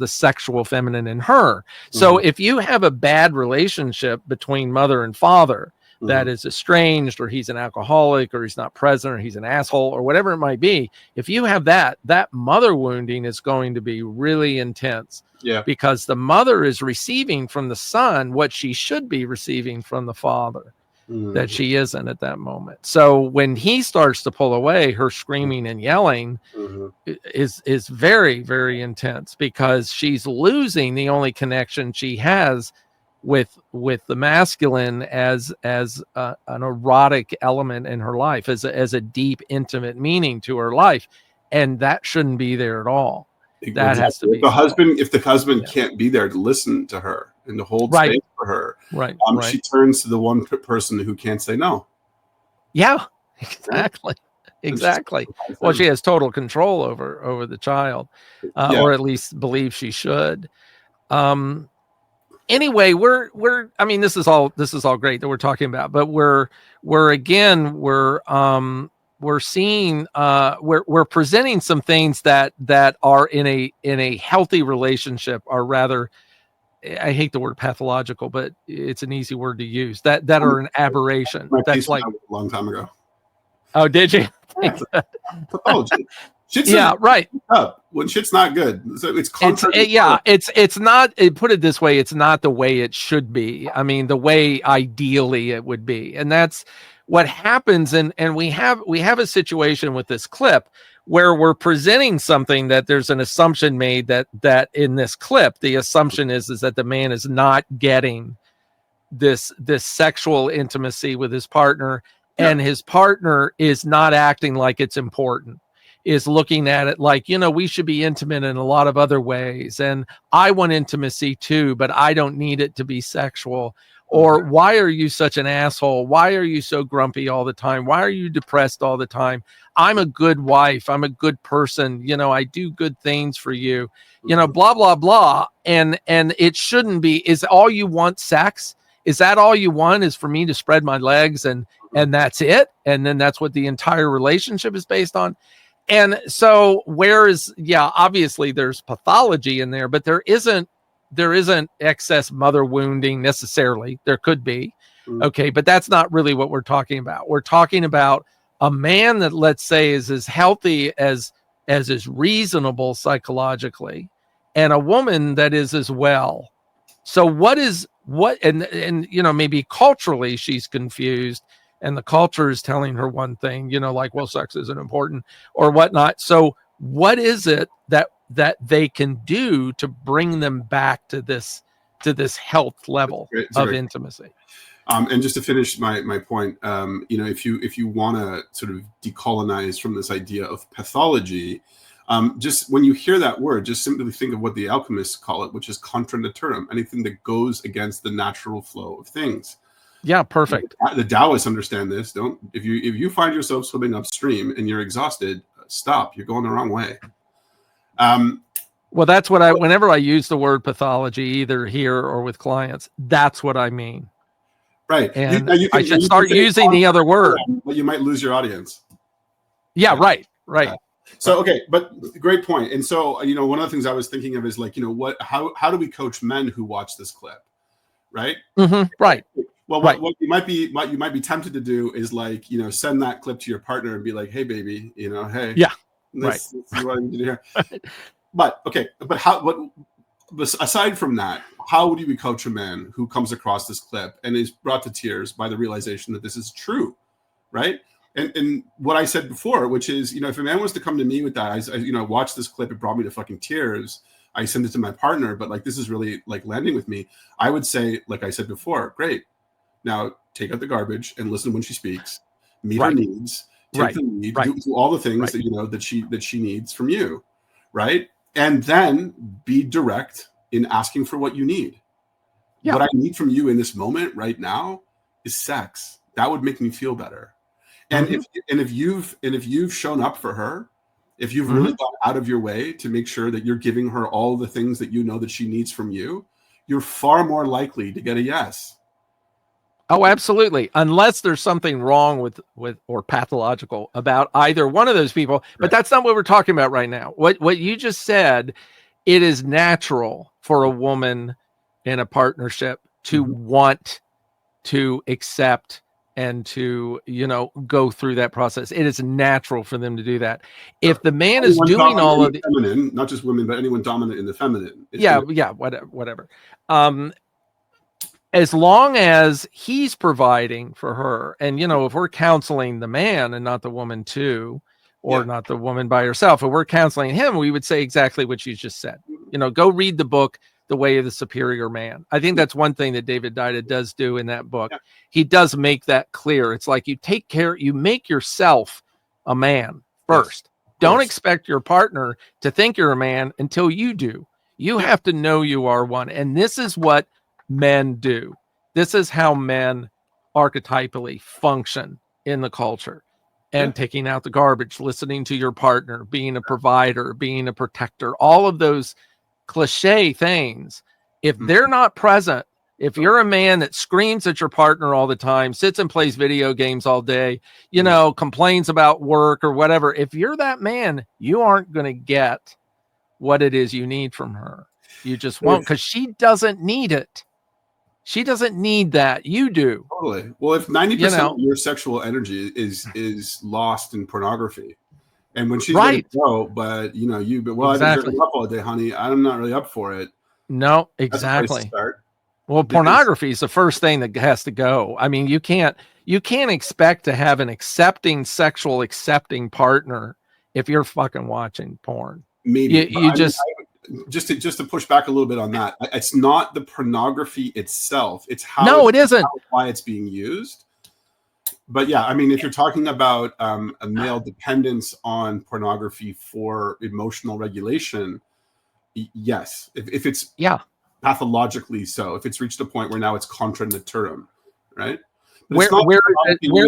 sexual feminine in her. So if you have a bad relationship between mother and father that is estranged, or he's an alcoholic, or he's not present, or he's an asshole, or whatever it might be, if you have that mother wounding is going to be really intense. Yeah. Because the mother is receiving from the son what she should be receiving from the father, that she isn't at that moment. So when he starts to pull away, her screaming and yelling is very, very intense, because she's losing the only connection she has with the masculine as an erotic element in her life, as a deep, intimate meaning to her life, and that shouldn't be there at all. That has to be if the husband can't be there to listen to her and to hold Right. space for her, Right. she turns to the one person who can't say no. Yeah, exactly. Exactly. Well, she has total control over the child, or at least believes she should. Anyway, we're I mean, this is all great that we're talking about, but we're seeing we're presenting some things that are in a healthy relationship, are rather, I hate the word pathological, but it's an easy word to use, that are an aberration. That's like, a long time ago. oh, did you? Pathology. Yeah, right. Up when shit's not good. So it's contrary. It's not, put it this way, it's not the way it should be. I mean, the way ideally it would be. And that's what happens. And we have a situation with this clip where we're presenting something that there's an assumption made that in this clip, the assumption is that the man is not getting this sexual intimacy with his partner, and his partner is not acting like it's important, is looking at it like, we should be intimate in a lot of other ways, and I want intimacy too, but I don't need it to be sexual. Or why are you such an asshole? Why are you so grumpy all the time? Why are you depressed all the time? I'm a good wife. I'm a good person. I do good things for you, blah, blah, blah. And it shouldn't be. Is all you want sex? Is that all you want, is for me to spread my legs and that's it? And then that's what the entire relationship is based on. And so obviously there's pathology in there, but there isn't excess mother wounding necessarily. There could be. Okay. But that's not really what we're talking about. We're talking about a man that, let's say, is as healthy as is reasonable psychologically, and a woman that is as well. So and maybe culturally she's confused, and the culture is telling her one thing, like, well, sex isn't important or whatnot. So what is it that they can do to bring them back to this health level of intimacy? And just to finish my point, if you want to sort of decolonize from this idea of pathology, just when you hear that word, just simply think of what the alchemists call it, which is contra naturam, anything that goes against the natural flow of things. Yeah, perfect. The Taoists understand this. If you find yourself swimming upstream and you're exhausted, stop. You're going the wrong way. Well, that's what whenever I use the word pathology, either here or with clients, that's what I mean. Right. And I should start using the other word. But you might lose your audience. Yeah, right. Yeah. So, okay, but great point. And so, one of the things I was thinking of is like, how do we coach men who watch this clip? Right. Right. Well, what you might be tempted to do is like, send that clip to your partner and be like, hey, baby, hey. Yeah. Let's see what I need to do here. But aside from that, how would we coach a man who comes across this clip and is brought to tears by the realization that this is true, right? And what I said before, which is, if a man was to come to me with that, I watched this clip, it brought me to fucking tears. I sent it to my partner, but like, this is really like landing with me. I would say, like I said before, great. Now take out the garbage and listen when she speaks, meet her needs, take the lead, do all the things that she needs from you. Right. And then be direct in asking for what you need. Yeah. What I need from you in this moment right now is sex. That would make me feel better. And if you've shown up for her if you've really gone out of your way to make sure that you're giving her all the things that you know that she needs from you, you're far more likely to get a yes. Oh, absolutely. Unless there's something wrong with or pathological about either one of those people. But that's not what we're talking about right now. What you just said, it is natural for a woman in a partnership to want to accept and to, go through that process. It is natural for them to do that. If the man is doing all of the feminine, not just women, but anyone dominant in the feminine. Whatever. As long as he's providing for her, and if we're counseling the man and not the woman too, or not the woman by herself, if we're counseling him, we would say exactly what you just said. Go read the book, The Way of the Superior Man. I think that's one thing that David Deida does do in that book. He does make that clear. It's like you make yourself a man first. Don't expect your partner to think you're a man until you do. You have to know you are one. And this is what men do. This is how men archetypally function in the culture. And taking out the garbage, listening to your partner, being a provider, being a protector, all of those cliche things. If they're not present, if you're a man that screams at your partner all the time, sits and plays video games all day, complains about work or whatever, if you're that man, you aren't going to get what it is you need from her. You just won't, because she doesn't need it. She doesn't need that. You do. Totally. Well, if 90% of your sexual energy is lost in pornography, and when she's ready to go, but I've been jerking up all day, honey, I'm not really up for it. No, exactly. Well, pornography is the first thing that has to go. I mean, you can't expect to have an sexual accepting partner if you're fucking watching porn. Maybe just to push back a little bit on that, it's not the pornography itself, it's how it isn't why it's being used. But if you're talking about a male dependence on pornography for emotional regulation, yes, if it's pathologically so, if it's reached a point where now it's contra naturam, right? Where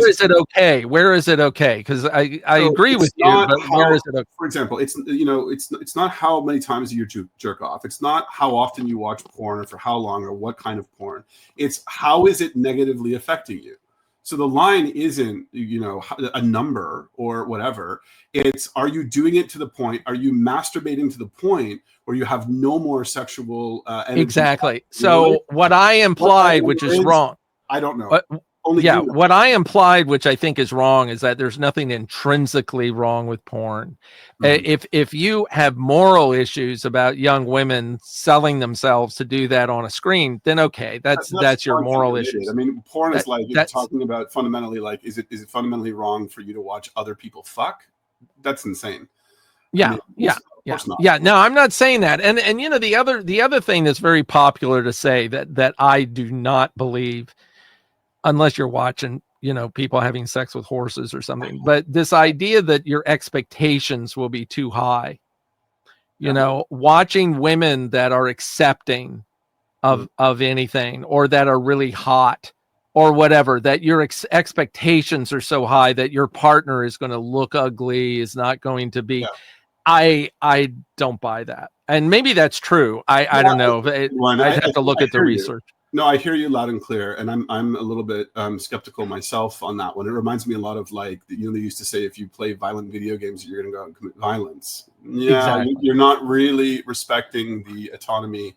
is it okay? Where is it okay? Because I agree with you, but where is it okay? For example, it's not how many times you jerk off. It's not how often you watch porn or for how long or what kind of porn. It's how is it negatively affecting you? So the line isn't, a number or whatever. It's, are you doing it to the point? Are you masturbating to the point where you have no more sexual energy? Exactly. So what I implied, which is wrong. I don't know. What I implied, which I think is wrong, is that there's nothing intrinsically wrong with porn. If you have moral issues about young women selling themselves to do that on a screen, then okay, that's your moral issues. I mean, porn is like, you're talking about fundamentally, like, is it fundamentally wrong for you to watch other people fuck? That's insane. No, I'm not saying that. And the other thing that's very popular to say that I do not believe, unless you're watching, people having sex with horses or something. But this idea that your expectations will be too high, watching women that are accepting of anything, or that are really hot or whatever, that your expectations are so high that your partner is going to look ugly, is not going to be. I don't buy that. And maybe that's true. I don't know. I'd have to look at the research. No, I hear you loud and clear, and I'm a little bit skeptical myself on that one. It reminds me a lot of, like, they used to say if you play violent video games, you're going to go out and commit violence. Yeah, exactly. You're not really respecting the autonomy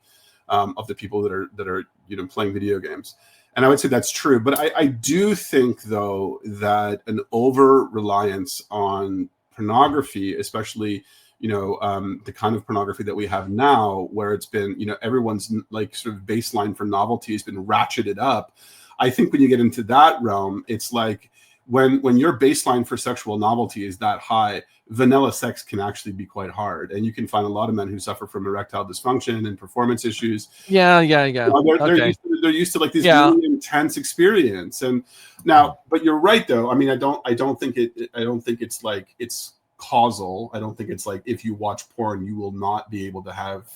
of the people that are playing video games, and I would say that's true. But I do think, though, that an over reliance on pornography, especially the kind of pornography that we have now, where it's been, everyone's like sort of baseline for novelty has been ratcheted up. I think when you get into that realm, it's like when your baseline for sexual novelty is that high, vanilla sex can actually be quite hard. And you can find a lot of men who suffer from erectile dysfunction and performance issues. Yeah. They're used to like this really intense experience. And now, but you're right, though. I mean, I don't think it's like it's causal. I don't think it's like if you watch porn, you will not be able to have,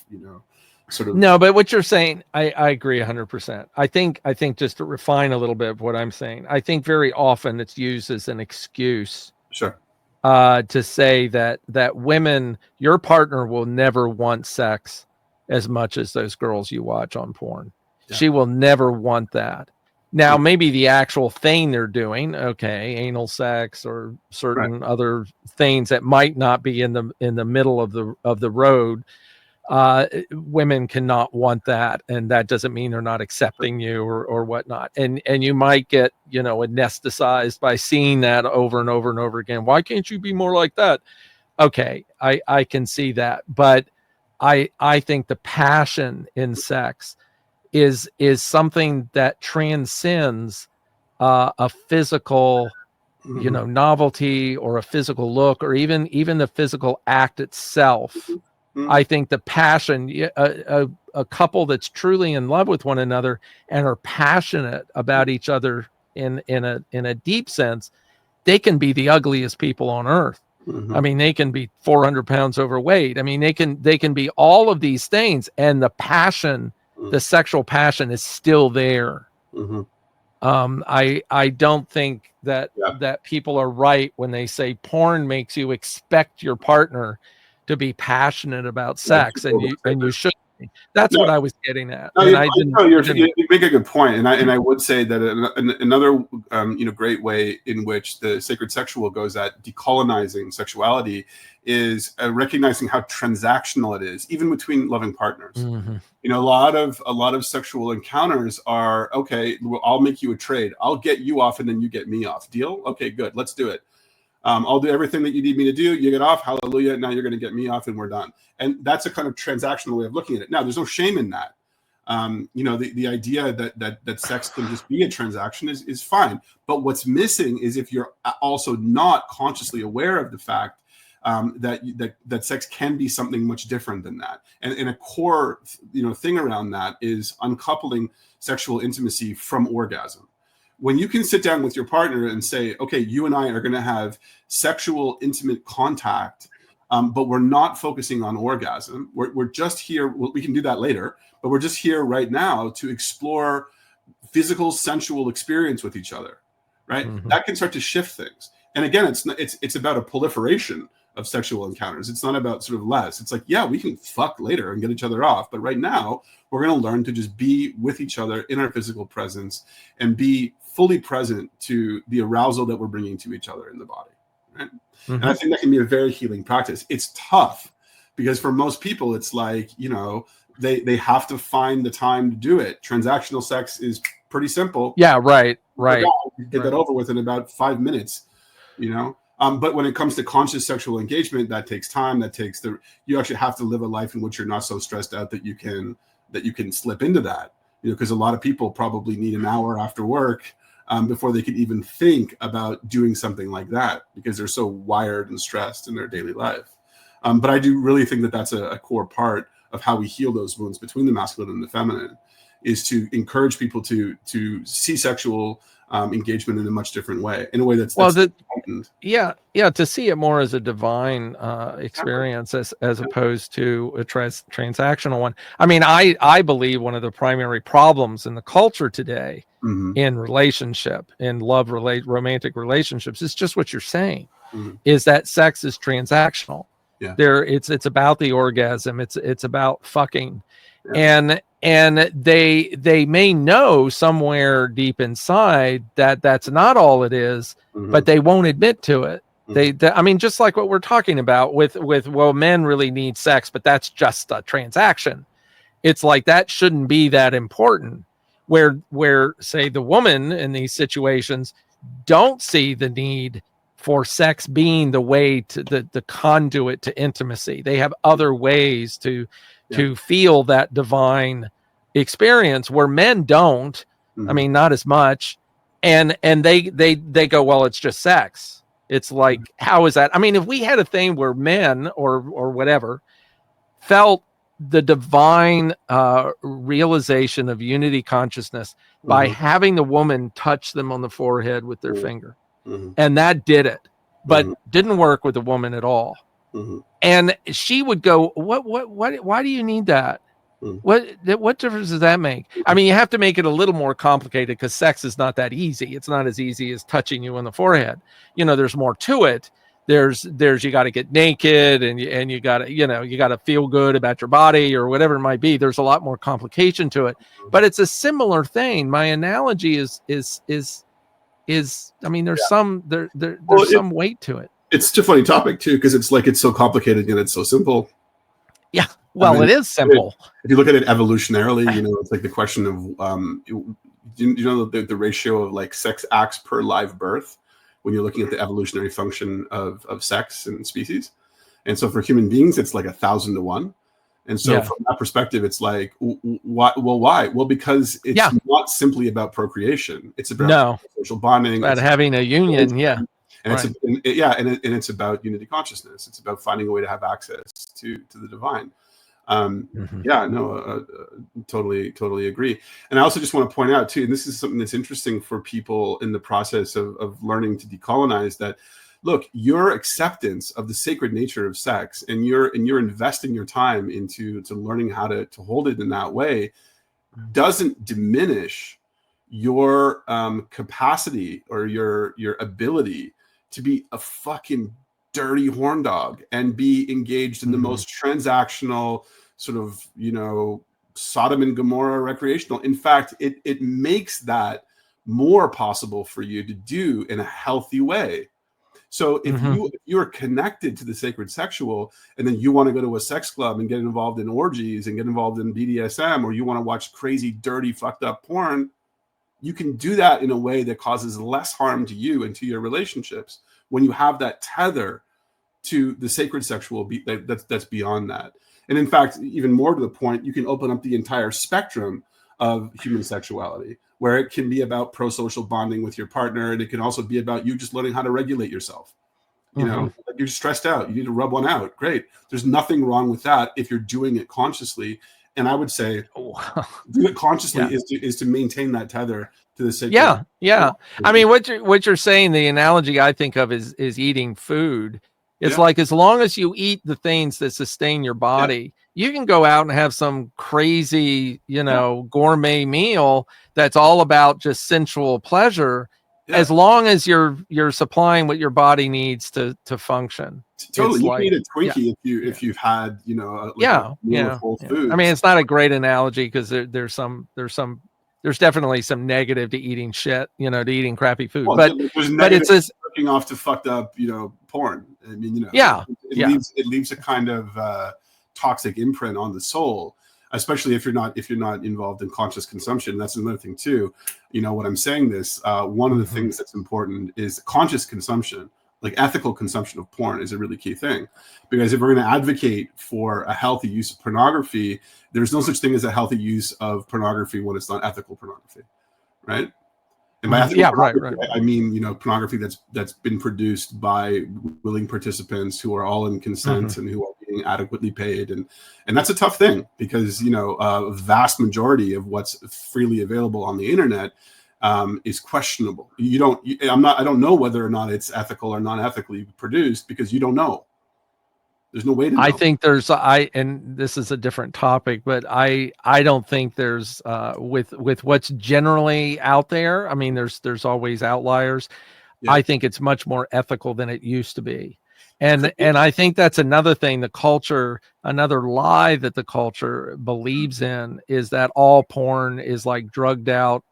sort of. No, but what you're saying, I agree 100%. I think just to refine a little bit of what I'm saying, I think very often it's used as an excuse. Sure. to say that women, your partner will never want sex as much as those girls you watch on porn. Yeah. She will never want that. Now, maybe the actual thing they're doing, okay, anal sex or certain other things that might not be in the middle of the road, women cannot want that, and that doesn't mean they're not accepting you or whatnot. And you might get, anesthetized by seeing that over and over and over again. Why can't you be more like that? Okay, I can see that, but I think the passion in sex is something that transcends a physical novelty or a physical look or even the physical act itself. I think the passion, a couple that's truly in love with one another and are passionate about each other in a deep sense, they can be the ugliest people on earth. I mean, they can be 400 pounds overweight. I mean, they can be all of these things, and the passion, the sexual passion, is still there. I don't think that people are right when they say porn makes you expect your partner to be passionate about sex, and you should. That's what I was getting at. No, you make a good point, and I would say that another great way in which the sacred sexual goes at decolonizing sexuality is recognizing how transactional it is, even between loving partners. A lot of sexual encounters are, okay, well, I'll make you a trade. I'll get you off, and then you get me off. Deal? Okay, good. Let's do it. I'll do everything that you need me to do. You get off, hallelujah. Now you're going to get me off, and we're done. And that's a kind of transactional way of looking at it. Now, there's no shame in that. The idea that sex can just be a transaction is fine. But what's missing is if you're also not consciously aware of the fact that sex can be something much different than that. And a core thing around that is uncoupling sexual intimacy from orgasm. When you can sit down with your partner and say, okay, you and I are going to have sexual intimate contact, but we're not focusing on orgasm. We're just here. We can do that later, but we're just here right now to explore physical, sensual experience with each other, right? That can start to shift things. And again, it's about a proliferation of sexual encounters. It's not about sort of less. It's like, yeah, we can fuck later and get each other off, but right now we're going to learn to just be with each other in our physical presence and be fully present to the arousal that we're bringing to each other in the body, right? And I think that can be a very healing practice. It's tough because for most people, it's like, they have to find the time to do it. Transactional sex is pretty simple. Yeah, right. Get that over with in about 5 minutes, But when it comes to conscious sexual engagement, that takes time. You actually have to live a life in which you're not so stressed out that you can slip into that. Because a lot of people probably need an hour after work before they could even think about doing something like that because they're so wired and stressed in their daily life. But I do really think that that's a core part of how we heal those wounds between the masculine and the feminine, is to encourage people to see sexual engagement in a much different way, in a way that's heightened. To see it more as a divine experience as opposed to a transactional one. I mean, I believe one of the primary problems in the culture today in relationship, in romantic relationships, is just what you're saying, is that sex is transactional. Yeah. It's about the orgasm. It's about fucking. Yeah. And they may know somewhere deep inside that that's not all it is, but they won't admit to it. I mean, just like what we're talking about with men really need sex, but that's just a transaction. It's like that shouldn't be that important. Where say the woman in these situations don't see the need for sex being the way to the conduit to intimacy. They have other ways to feel that divine experience where men don't. I mean, not as much. And they go, well, it's just sex. It's like, how is that? I mean, if we had a thing where men or whatever felt the divine realization of unity consciousness by having the woman touch them on the forehead with their finger, and that did it, but didn't work with the woman at all. And she would go, what, why do you need that? What difference does that make? I mean, you have to make it a little more complicated because sex is not that easy. It's not as easy as touching you on the forehead. There's more to it. there's you got to get naked, and you got to, you got to feel good about your body or whatever it might be. There's a lot more complication to it, but it's a similar thing. My analogy is I mean, there's some weight to it. It's such a funny topic too, because it's like, it's so complicated and it's so simple. Yeah, well, I mean, it is simple. If you look at it evolutionarily, it's like the question of the ratio of like sex acts per live birth when you're looking at the evolutionary function of sex and species. And so for human beings, it's like 1,000 to 1. And so from that perspective, it's like, why? Well, because it's not simply about procreation. It's about social bonding. It's about having a union. And it's about unity consciousness. It's about finding a way to have access to the divine. Totally agree. And I also just want to point out too, and this is something that's interesting for people in the process of learning to decolonize, that look, your acceptance of the sacred nature of sex, and you're investing your time into learning how to hold it in that way, doesn't diminish your capacity or your ability to be a fucking dirty horn dog and be engaged in the most transactional sort of, Sodom and Gomorrah recreational. In fact, it makes that more possible for you to do in a healthy way. So if you are connected to the sacred sexual, and then you want to go to a sex club and get involved in orgies and get involved in BDSM, or you want to watch crazy, dirty, fucked up porn, you can do that in a way that causes less harm to you and to your relationships when you have that tether to the sacred sexual that's beyond that. And in fact, even more to the point, you can open up the entire spectrum of human sexuality, where it can be about pro-social bonding with your partner, and it can also be about you just learning how to regulate yourself. Like you're stressed out, you need to rub one out. Great. There's nothing wrong with that if you're doing it consciously. And I would say do it consciously is to maintain that tether to the sacred. I mean, what you're saying, the analogy I think of is eating food. It's like, as long as you eat the things that sustain your body, you can go out and have some crazy, gourmet meal that's all about just sensual pleasure, as long as you're supplying what your body needs to function. Totally, you can eat a Twinkie if you've had whole food. I mean, it's not a great analogy, because there's definitely some negative to eating shit, to eating crappy food. But it's just looking off to fucked up, porn. I mean, it leaves a kind of toxic imprint on the soul, especially if you're not involved in conscious consumption. That's another thing too. When I'm saying this, one of the things that's important is conscious consumption. Like ethical consumption of porn is a really key thing, because if we're going to advocate for a healthy use of pornography, there's no such thing as a healthy use of pornography when it's not ethical pornography, right? And by ethical pornography, I mean, pornography that's been produced by willing participants who are all in consent and who are being adequately paid, and that's a tough thing, because a vast majority of what's freely available on the internet is questionable. I don't know whether or not it's ethical or non-ethically produced, because you don't know. There's no way to know. I think and this is a different topic, but I don't think there's with what's generally out there. I mean, there's always outliers. I think it's much more ethical than it used to be. And I think that's another thing, the culture, another lie that the culture believes in, is that all porn is like drugged out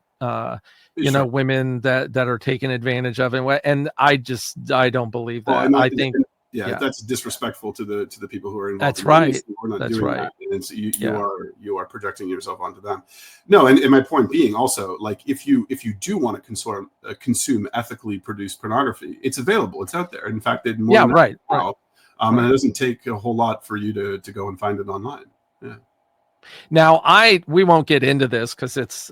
women that are taken advantage of, and I don't believe that. I think that's disrespectful to the people who are involved. That's right. We're not doing that. And you are projecting yourself onto them. No, and my point being also, like, if you do want to consume ethically produced pornography, it's available. It's out there. In fact, and it doesn't take a whole lot for you to go and find it online. Yeah. Now we won't get into this, because it's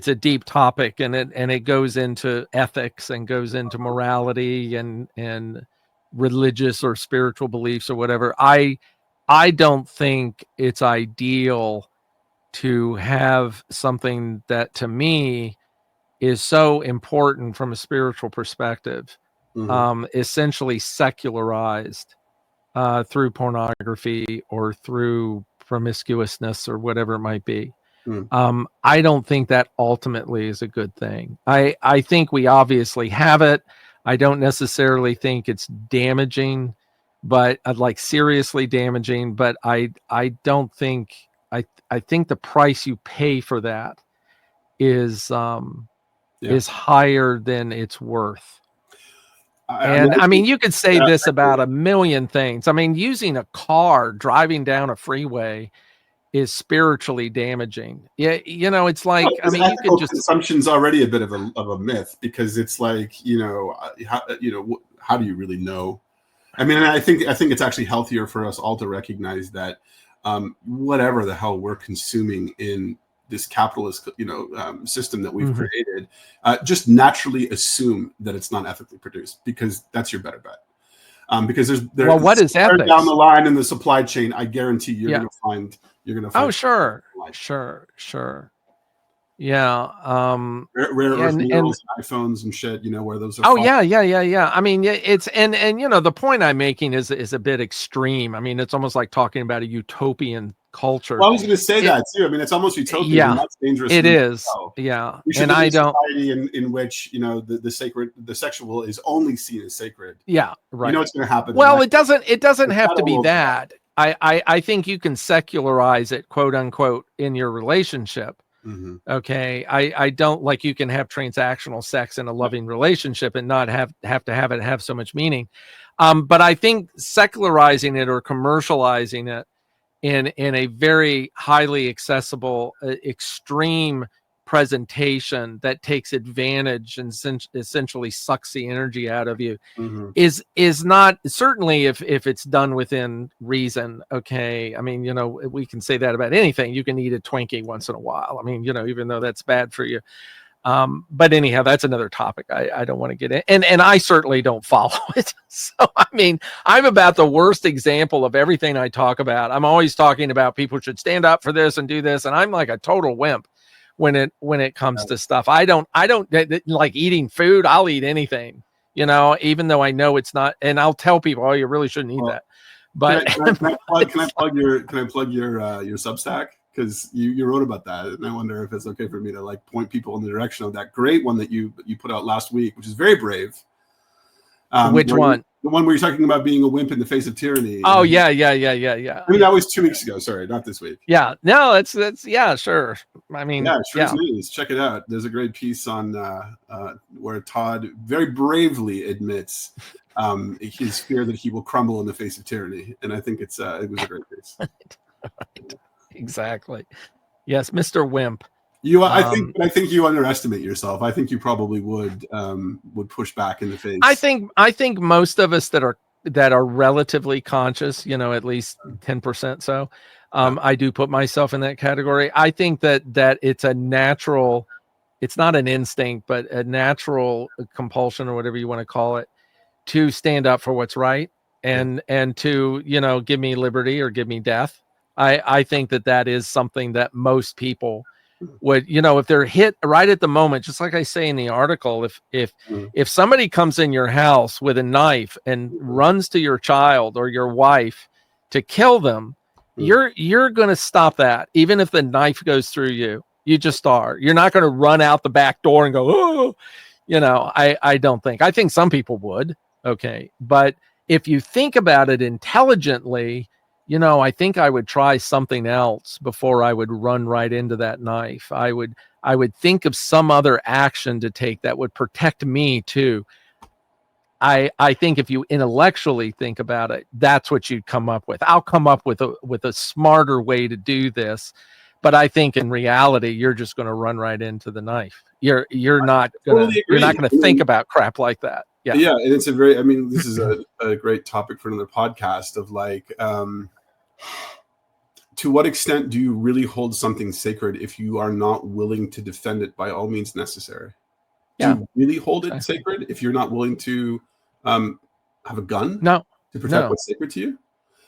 a deep topic, and it goes into ethics and goes into morality and religious or spiritual beliefs or whatever. I don't think it's ideal to have something that, to me, is so important from a spiritual perspective, essentially secularized through pornography or through promiscuousness or whatever it might be. I don't think that ultimately is a good thing. I think we obviously have it. I don't necessarily think it's damaging, but like seriously damaging. But I don't think I think the price you pay for that is higher than it's worth. And I mean, you could say this about a million things. I mean, using a car, driving down a freeway is spiritually damaging. Yeah, you know, it's like, I mean, you could just consumption's already a bit of a myth, because it's like, you know, how do you really know? I mean, I think it's actually healthier for us all to recognize that whatever the hell we're consuming in this capitalist, system that we've created, just naturally assume that it's not ethically produced, because that's your better bet. Because there's well, what is ethics down the line in the supply chain? I guarantee you're going to find. Oh, sure. Yeah. Rare earth minerals, and iPhones and shit, where those are. Oh, yeah. I mean, it's, and the point I'm making is a bit extreme. I mean, it's almost like talking about a utopian culture. Well, I was going to say that too. I mean, it's almost utopian. Yeah, and that's dangerous. It is. Yeah. And I don't. Society in which, the sexual is only seen as sacred. Yeah. Right. You know what's going to happen. Well, it doesn't have to be that. I think you can secularize it, quote unquote, in your relationship. Okay. I don't, like, you can have transactional sex in a loving relationship and not have to have it have so much meaning. But I think secularizing it or commercializing it in a very highly accessible, extreme presentation that takes advantage and essentially sucks the energy out of you is not, certainly if it's done within reason. Okay. I mean, we can say that about anything. You can eat a Twinkie once in a while. I mean, even though that's bad for you. But anyhow, that's another topic I don't want to get in. And I certainly don't follow it. So, I mean, I'm about the worst example of everything I talk about. I'm always talking about people should stand up for this and do this. And I'm like a total wimp when it comes to stuff. I don't like eating food. I'll eat anything, even though I know it's not, and I'll tell people, oh, you really shouldn't eat that. But can I plug your Substack? Because you wrote about that, and I wonder if it's okay for me to point people in the direction of that great one that you put out last week, which is very brave. Which one? The one where you're talking about being a wimp in the face of tyranny. Oh, yeah. I mean, that was 2 weeks ago. Sorry, not this week. Yeah, no, that's yeah, sure. I mean, news. Check it out. There's a great piece on where Todd very bravely admits his fear that he will crumble in the face of tyranny, and I think it was a great piece. Right. Exactly. Yes, Mr. Wimp. I think you underestimate yourself. I think you probably would push back in the face. I think most of us that are relatively conscious, at least 10% so, I do put myself in that category. I think that it's a natural, it's not an instinct, but a natural compulsion, or whatever you want to call it, to stand up for what's right and to, give me liberty or give me death. I think that is something that most people would, if they're hit right at the moment, just like I say in the article, if somebody comes in your house with a knife and runs to your child or your wife to kill them, you're going to stop that. Even if the knife goes through you, you just are. You're not going to run out the back door and go, oh, I don't think. I think some people would. Okay. But if you think about it intelligently, I think I would try something else before I would run right into that knife. I would think of some other action to take that would protect me too. I think if you intellectually think about it, that's what you'd come up with. I'll come up with a smarter way to do this, but I think in reality, you're just going to run right into the knife. You're not going to think about crap like that. Yeah. And it's this is a great topic for another podcast of to what extent do you really hold something sacred if you are not willing to defend it by all means necessary? Do you really hold it sacred if you're not willing to have a gun to protect what's sacred to you?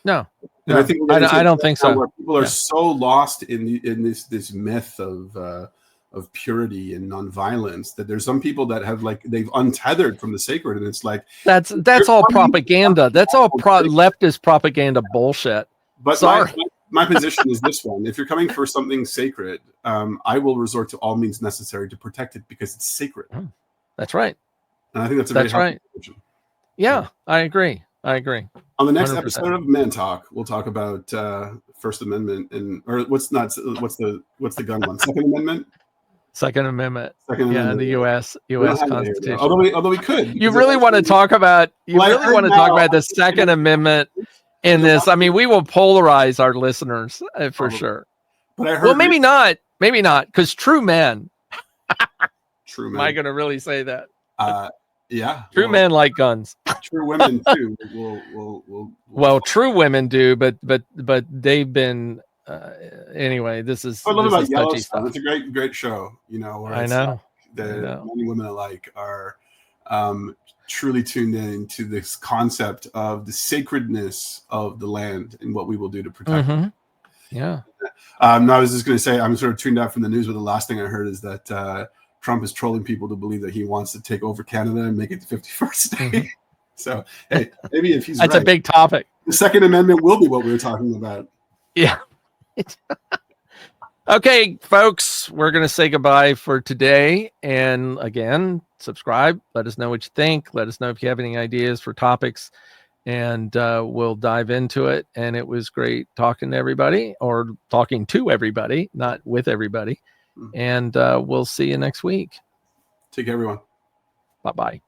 No. And I think I don't think so. People are so lost in this myth of purity and nonviolence that there's some people that have they've untethered from the sacred, and it's that's all propaganda. That's all leftist propaganda bullshit. But my position is this one: if you're coming for something sacred, I will resort to all means necessary to protect it because it's sacred. That's right. And I think that's a very That's right. position. Yeah, I agree. On the next 100%. episode of ManTalk, we'll talk about First Amendment or what's the gun one? Second Amendment. Second Amendment. Second Yeah, Amendment. the U.S. Constitution. Although we could. You really want to talk about the Second Amendment in this? I mean, we will polarize our listeners for sure. But I heard. Well, maybe not, because true men. True men. Am I going to really say that? Yeah. True men like guns. True women too. Well, true women do, but they've been. Anyway, this is. I love this about is touchy Yellowstone. stuff. It's a great show. Where I know. Men and women alike are truly tuned in to this concept of the sacredness of the land and what we will do to protect it. Yeah. No, I was just going to say I'm sort of tuned out from the news, but the last thing I heard is that Trump is trolling people to believe that he wants to take over Canada and make it the 51st state. So, hey, maybe if he's that's a big topic. The Second Amendment will be what we were talking about. Yeah. Okay, folks, we're going to say goodbye for today. And again, subscribe. Let us know what you think. Let us know if you have any ideas for topics. And we'll dive into it. And it was great talking to everybody, or talking to everybody, not with everybody. And we'll see you next week. Take care, everyone. Bye-bye.